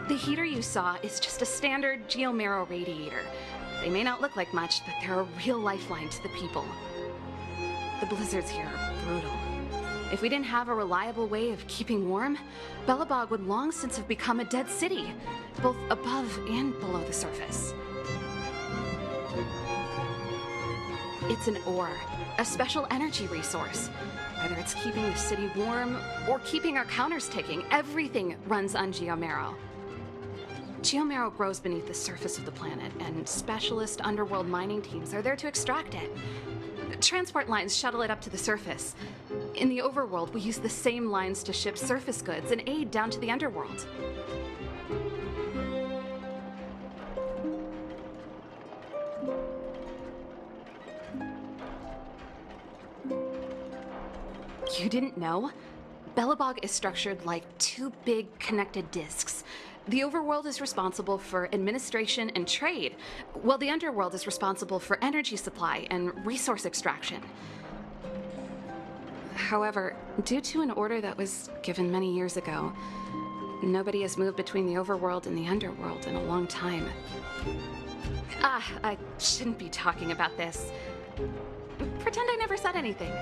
The heater you saw is just a standard geomarrow radiator. They may not look like much, but they're a real lifeline to the people. The blizzards here are brutal. If we didn't have a reliable way of keeping warm, Belobog would long since have become a dead city, both above and below the surface. It's an ore, a special energy resource. Whether it's keeping the city warm or keeping our counters ticking, everything runs on geomarrow. Geomarrow grows beneath the surface of the planet, and specialist underworld mining teams are there to extract it. Transport lines shuttle it up to the surface. In the overworld, we use the same lines to ship surface goods and aid down to the underworld. You didn't know? Belobog is structured like two big connected disks. The overworld is responsible for administration and trade, while the underworld is responsible for energy supply and resource extraction. However, due to an order that was given many years ago, nobody has moved between the overworld and the underworld in a long time. I shouldn't be talking about this. Pretend I never said anything.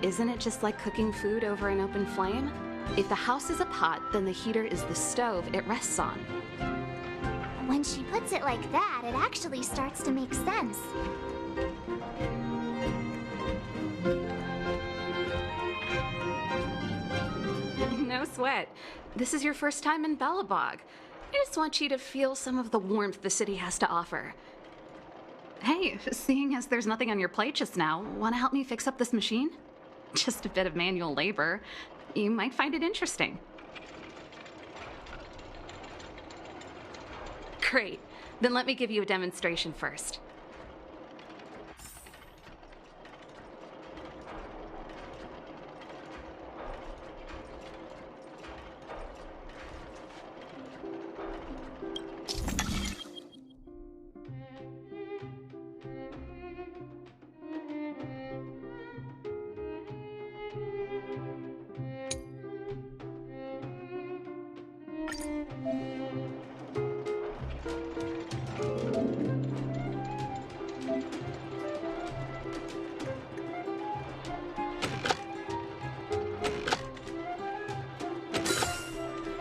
Isn't it just like cooking food over an open flame? If the house is a pot, then the heater is the stove it rests on. When she puts it like that, it actually starts to make sense. No sweat. This is your first time in Belobog. I just want you to feel some of the warmth the city has to offer. Hey, seeing as there's nothing on your plate just now, want to help me fix up this machine? Just a bit of manual labor. You might find it interesting. Great. Then let me give you a demonstration first.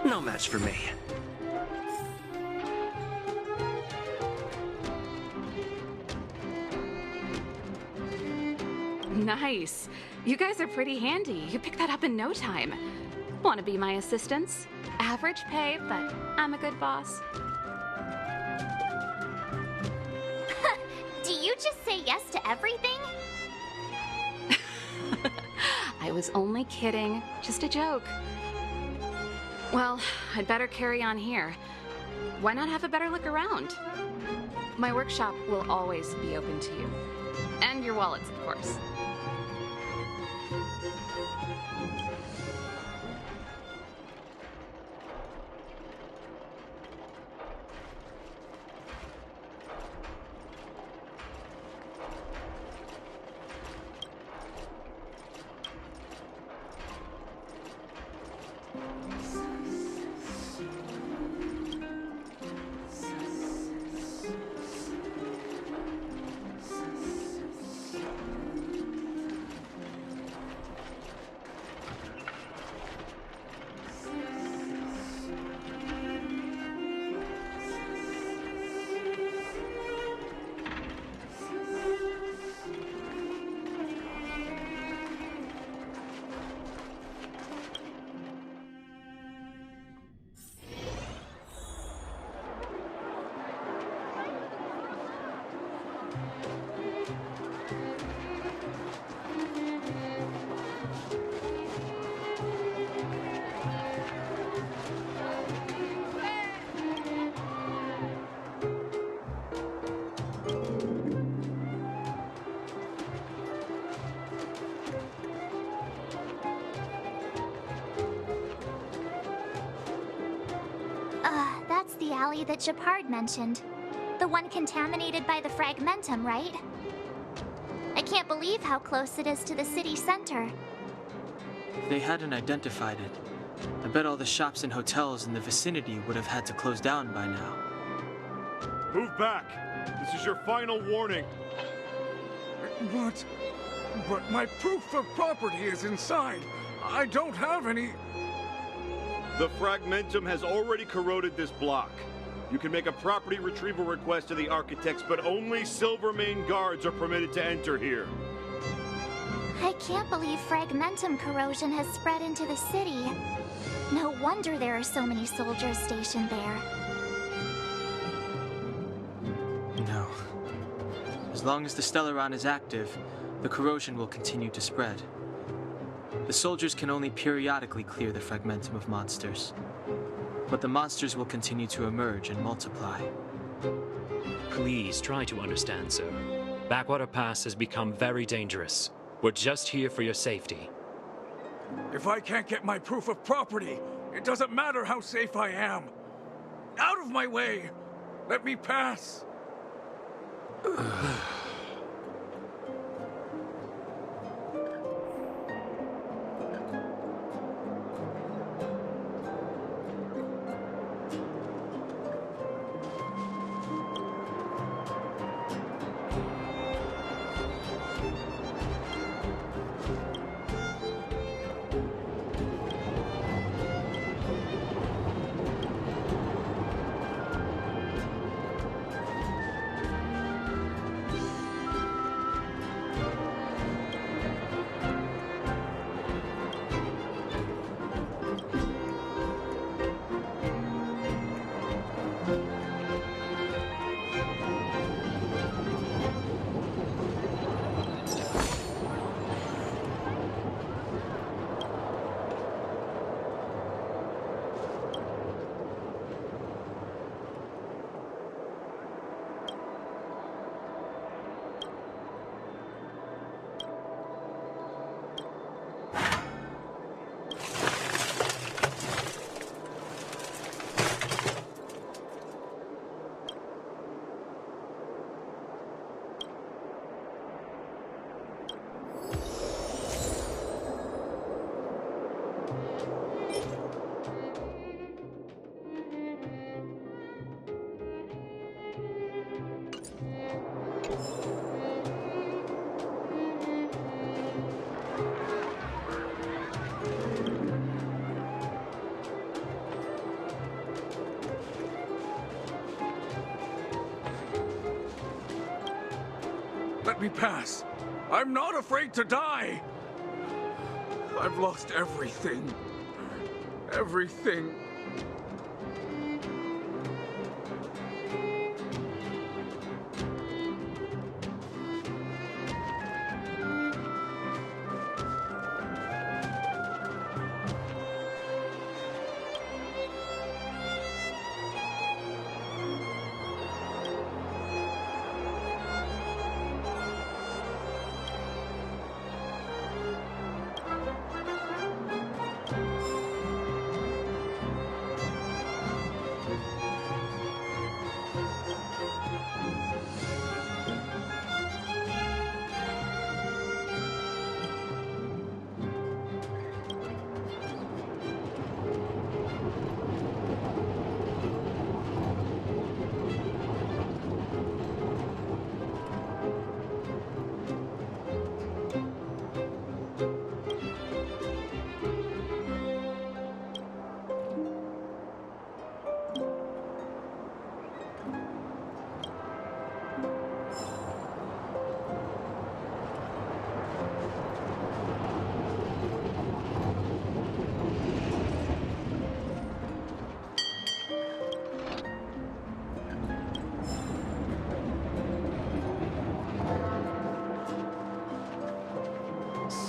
No match for me. Nice. You guys are pretty handy. You picked that up in no time. Want to be my assistants? Average pay, but I'm a good boss. Do you just say yes to everything? was only kidding. Just a joke. Well, I'd better carry on here. Why not have a better look around? My workshop will always be open to you. And your wallets, of course. That's the alley that Shepard mentioned. The one contaminated by the fragmentum, right? I can't believe how close it is to the city center. If they hadn't identified it, I bet all the shops and hotels in the vicinity would have had to close down by now. Move back! This is your final warning. But my proof of property is inside. I don't have any... The fragmentum has already corroded this block. You can make a property retrieval request to the architects, but only Silvermane guards are permitted to enter here. I can't believe fragmentum corrosion has spread into the city. No wonder there are so many soldiers stationed there. No. As long as the Stellaron is active, the corrosion will continue to spread. The soldiers can only periodically clear the fragmentum of monsters. But the monsters will continue to emerge and multiply. Please try to understand, sir. Backwater Pass has become very dangerous. We're just here for your safety. If I can't get my proof of property, it doesn't matter how safe I am. Out of my way! Let me pass! Let me pass. I'm not afraid to die. I've lost everything. Everything.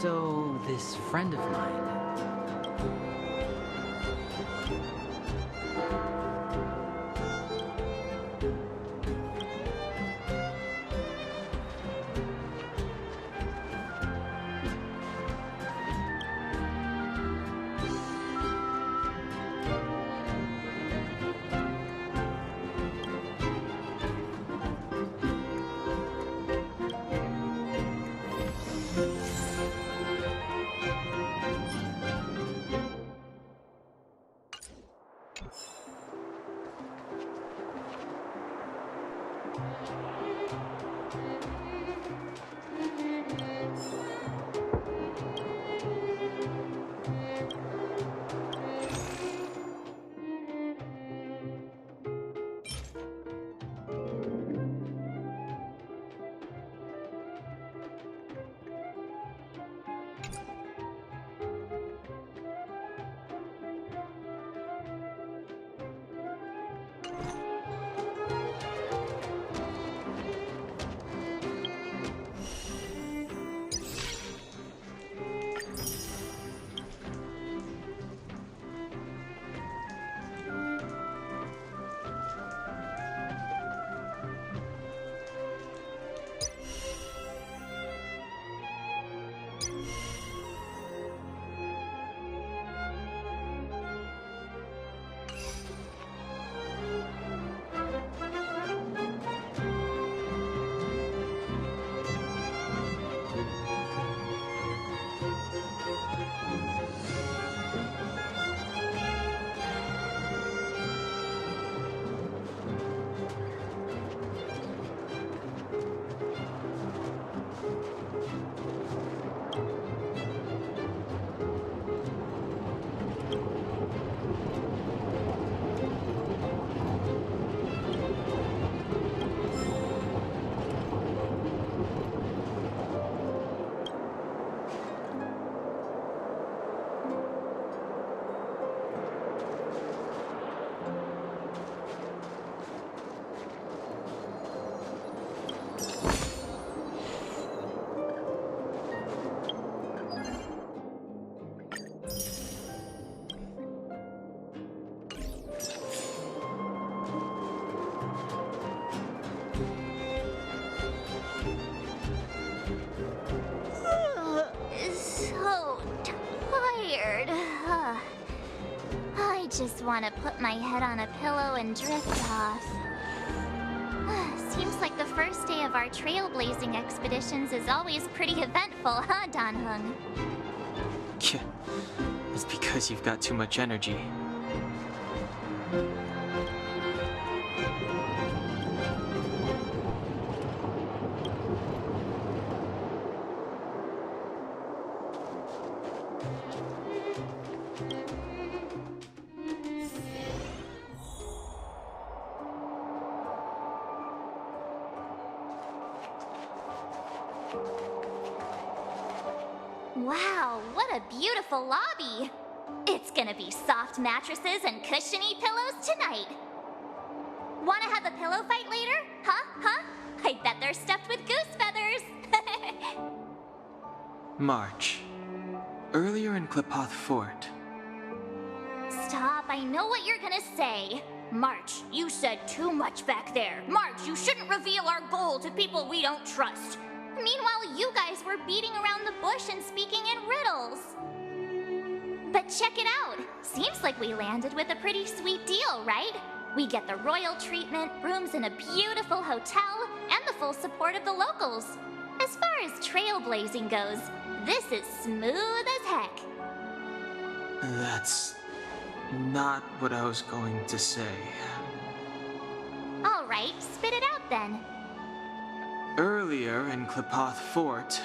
So, this friend of mine. So tired. I just want to put my head on a pillow and drift off. Seems like the first day of our trailblazing expeditions is always pretty eventful, huh, Dan Hung? Yeah, it's because you've got too much energy. Wow, what a beautiful lobby! It's gonna be soft mattresses and cushiony pillows tonight. Wanna have a pillow fight later? Huh? I bet they're stuffed with goose feathers! March. Earlier in Klipoth Fort. Stop, I know what you're gonna say. March, you said too much back there. March, you shouldn't reveal our goal to people we don't trust. Meanwhile, you guys were beating around the bush and speaking in riddles. But check it out. Seems like we landed with a pretty sweet deal, right? We get the royal treatment, rooms in a beautiful hotel, and the full support of the locals. As far as trailblazing goes, this is smooth as heck. That's not what I was going to say. All right, spit it out then. Earlier in Klipoth Fort,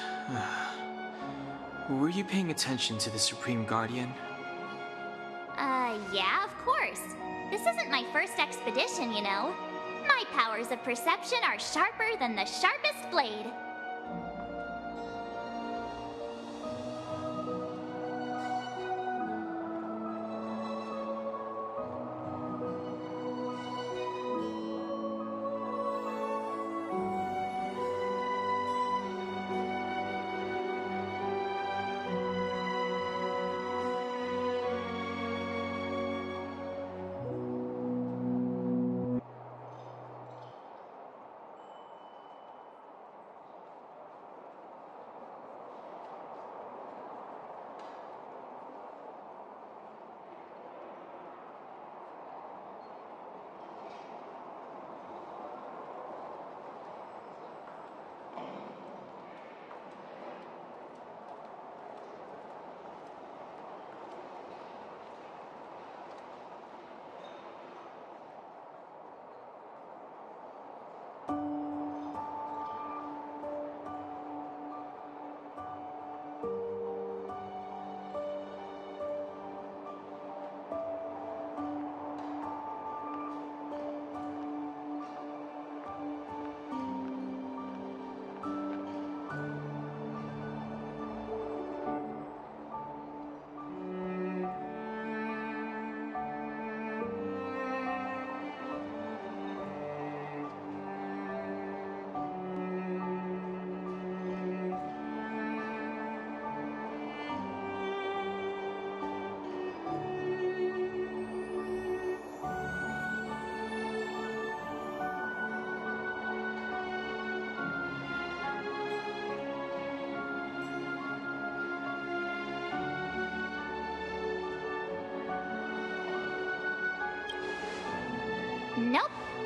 were you paying attention to the Supreme Guardian? Yeah, of course. This isn't my first expedition, you know. My powers of perception are sharper than the sharpest blade.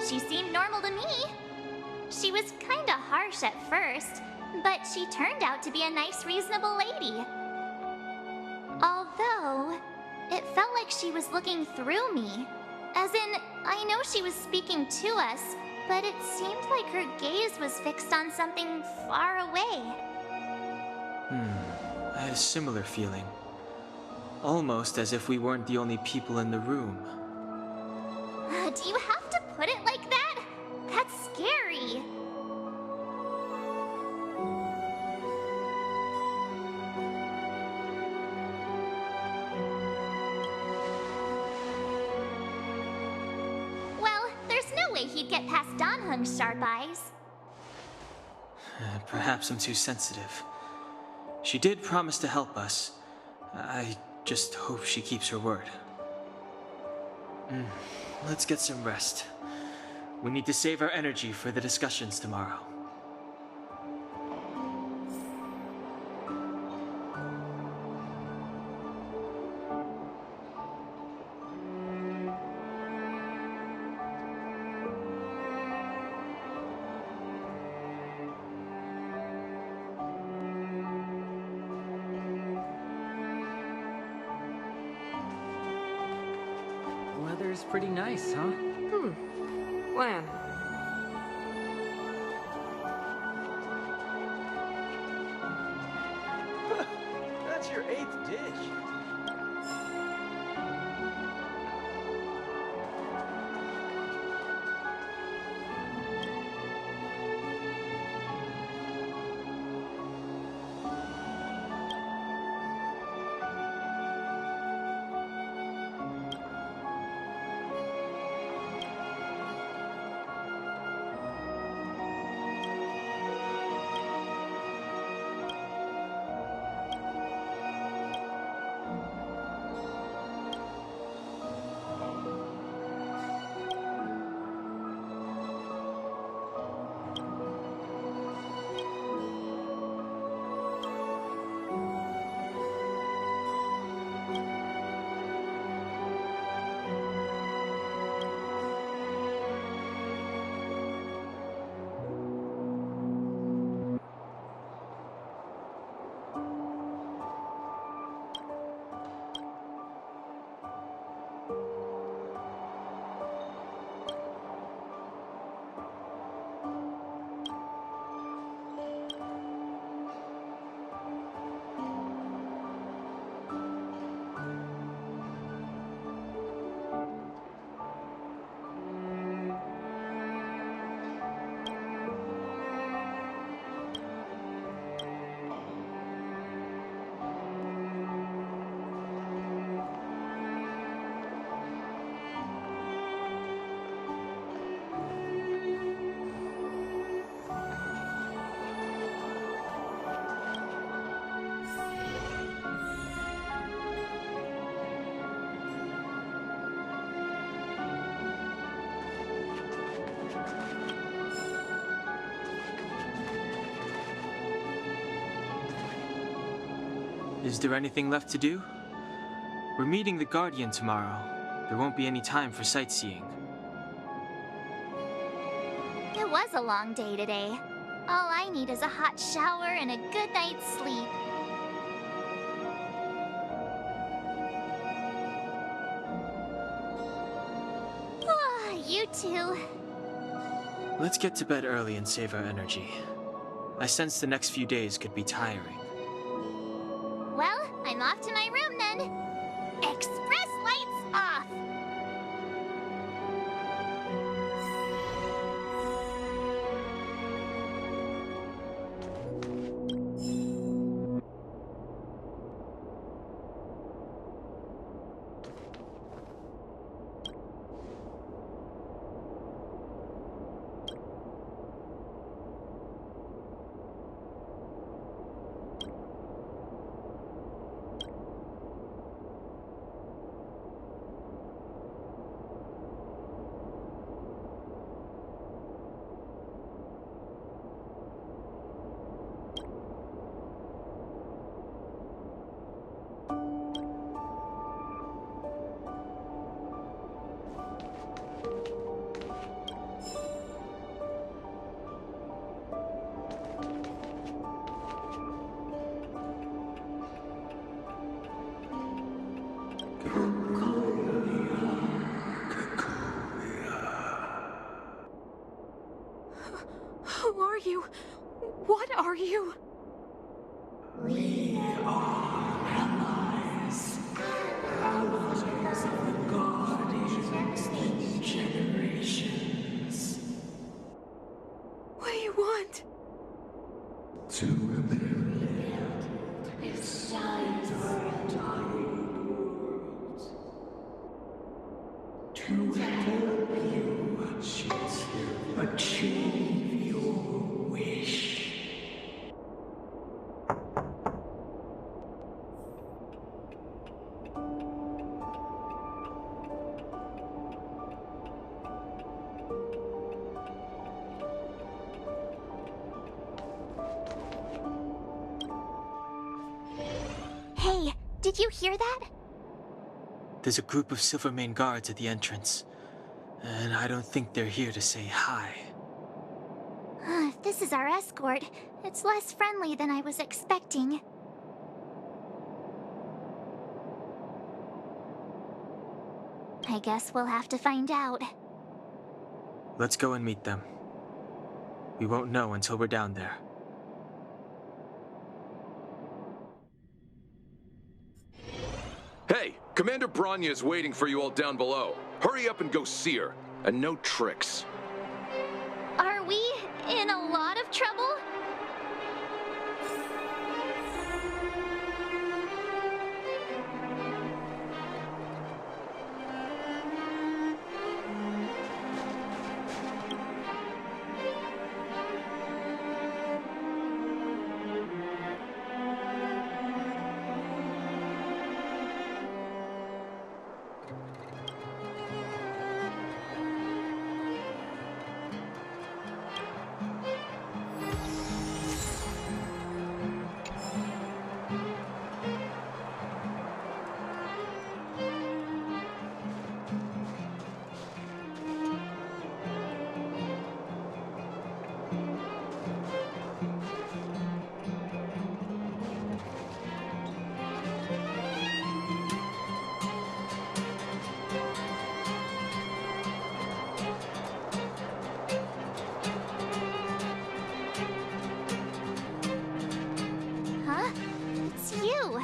She seemed normal to me. She was kinda harsh at first, but she turned out to be a nice, reasonable lady. Although, it felt like she was looking through me. As in, I know she was speaking to us, but it seemed like her gaze was fixed on something far away. I had a similar feeling. Almost as if we weren't the only people in the room. Do you have to put it like that? That's scary. Well, there's no way he'd get past Donhung's sharp eyes. Perhaps I'm too sensitive. She did promise to help us. I just hope she keeps her word. Let's get some rest. We need to save our energy for the discussions tomorrow. Weather's pretty nice, huh? When? That's your 8th dish. Is there anything left to do? We're meeting the Guardian tomorrow. There won't be any time for sightseeing. It was a long day today. All I need is a hot shower and a good night's sleep. You too. Let's get to bed early and save our energy. I sense the next few days could be tiring. Well, I'm off to my room then. Express lights off! are you? We are allies. Allies of the Guardians in generations. What do you want? To rebuild this dying world. To help you achieve your wish. Hey, did you hear that? There's a group of Silvermane guards at the entrance. And I don't think they're here to say hi. If this is our escort, it's less friendly than I was expecting. I guess we'll have to find out. Let's go and meet them. We won't know until we're down there. Hey, Commander Bronya is waiting for you all down below. Hurry up and go see her. And no tricks. Are we in a lot of trouble? Huh? It's you.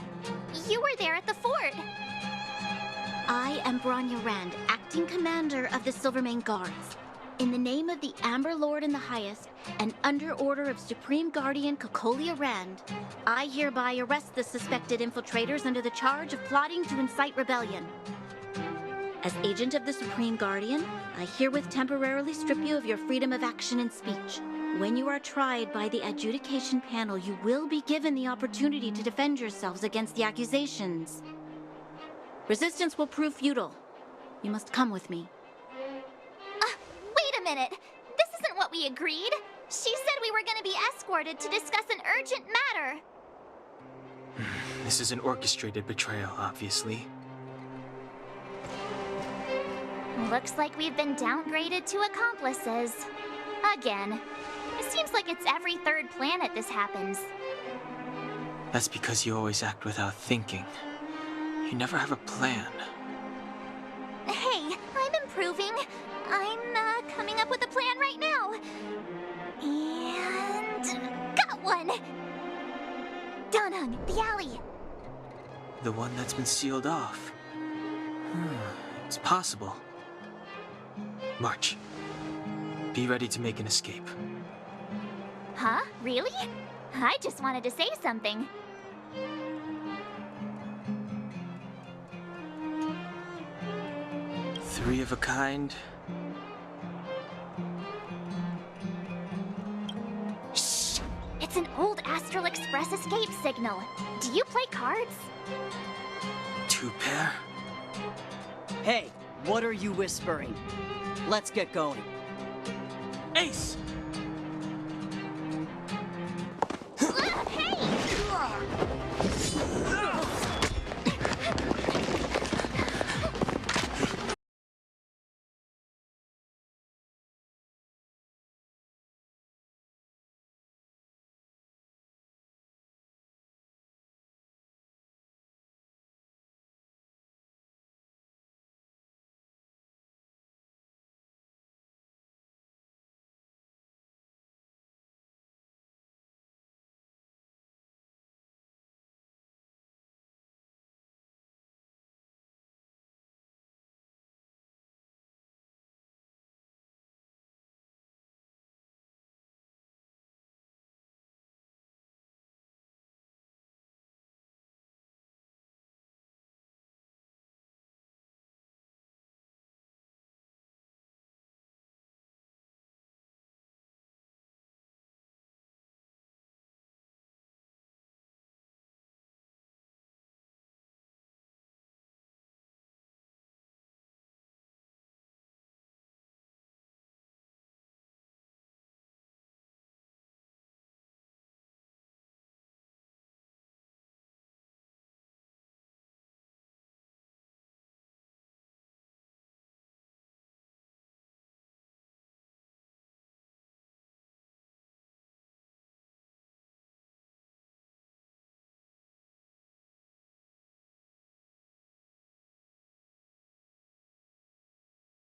You were there at the fort. I am Bronya Rand, acting commander of the Silvermane Guards. In the name of the Amber Lord in the Highest, and under order of Supreme Guardian Cocolia Rand, I hereby arrest the suspected infiltrators under the charge of plotting to incite rebellion. As agent of the Supreme Guardian, I herewith temporarily strip you of your freedom of action and speech. When you are tried by the adjudication panel, you will be given the opportunity to defend yourselves against the accusations. Resistance will prove futile. You must come with me. Wait a minute. This isn't what we agreed. She said we were going to be escorted to discuss an urgent matter. This is an orchestrated betrayal, obviously. Looks like we've been downgraded to accomplices. Again. It seems like it's every third planet this happens. That's because you always act without thinking. You never have a plan. Hey, I'm improving. I'm coming up with a plan right now. And got one! Donung, the alley. The one that's been sealed off. It's possible. March. Be ready to make an escape. Huh? Really? I just wanted to say something. Three of a kind. Shh! It's an old Astral Express escape signal. Do you play cards? Two pair? Hey, what are you whispering? Let's get going. Ace!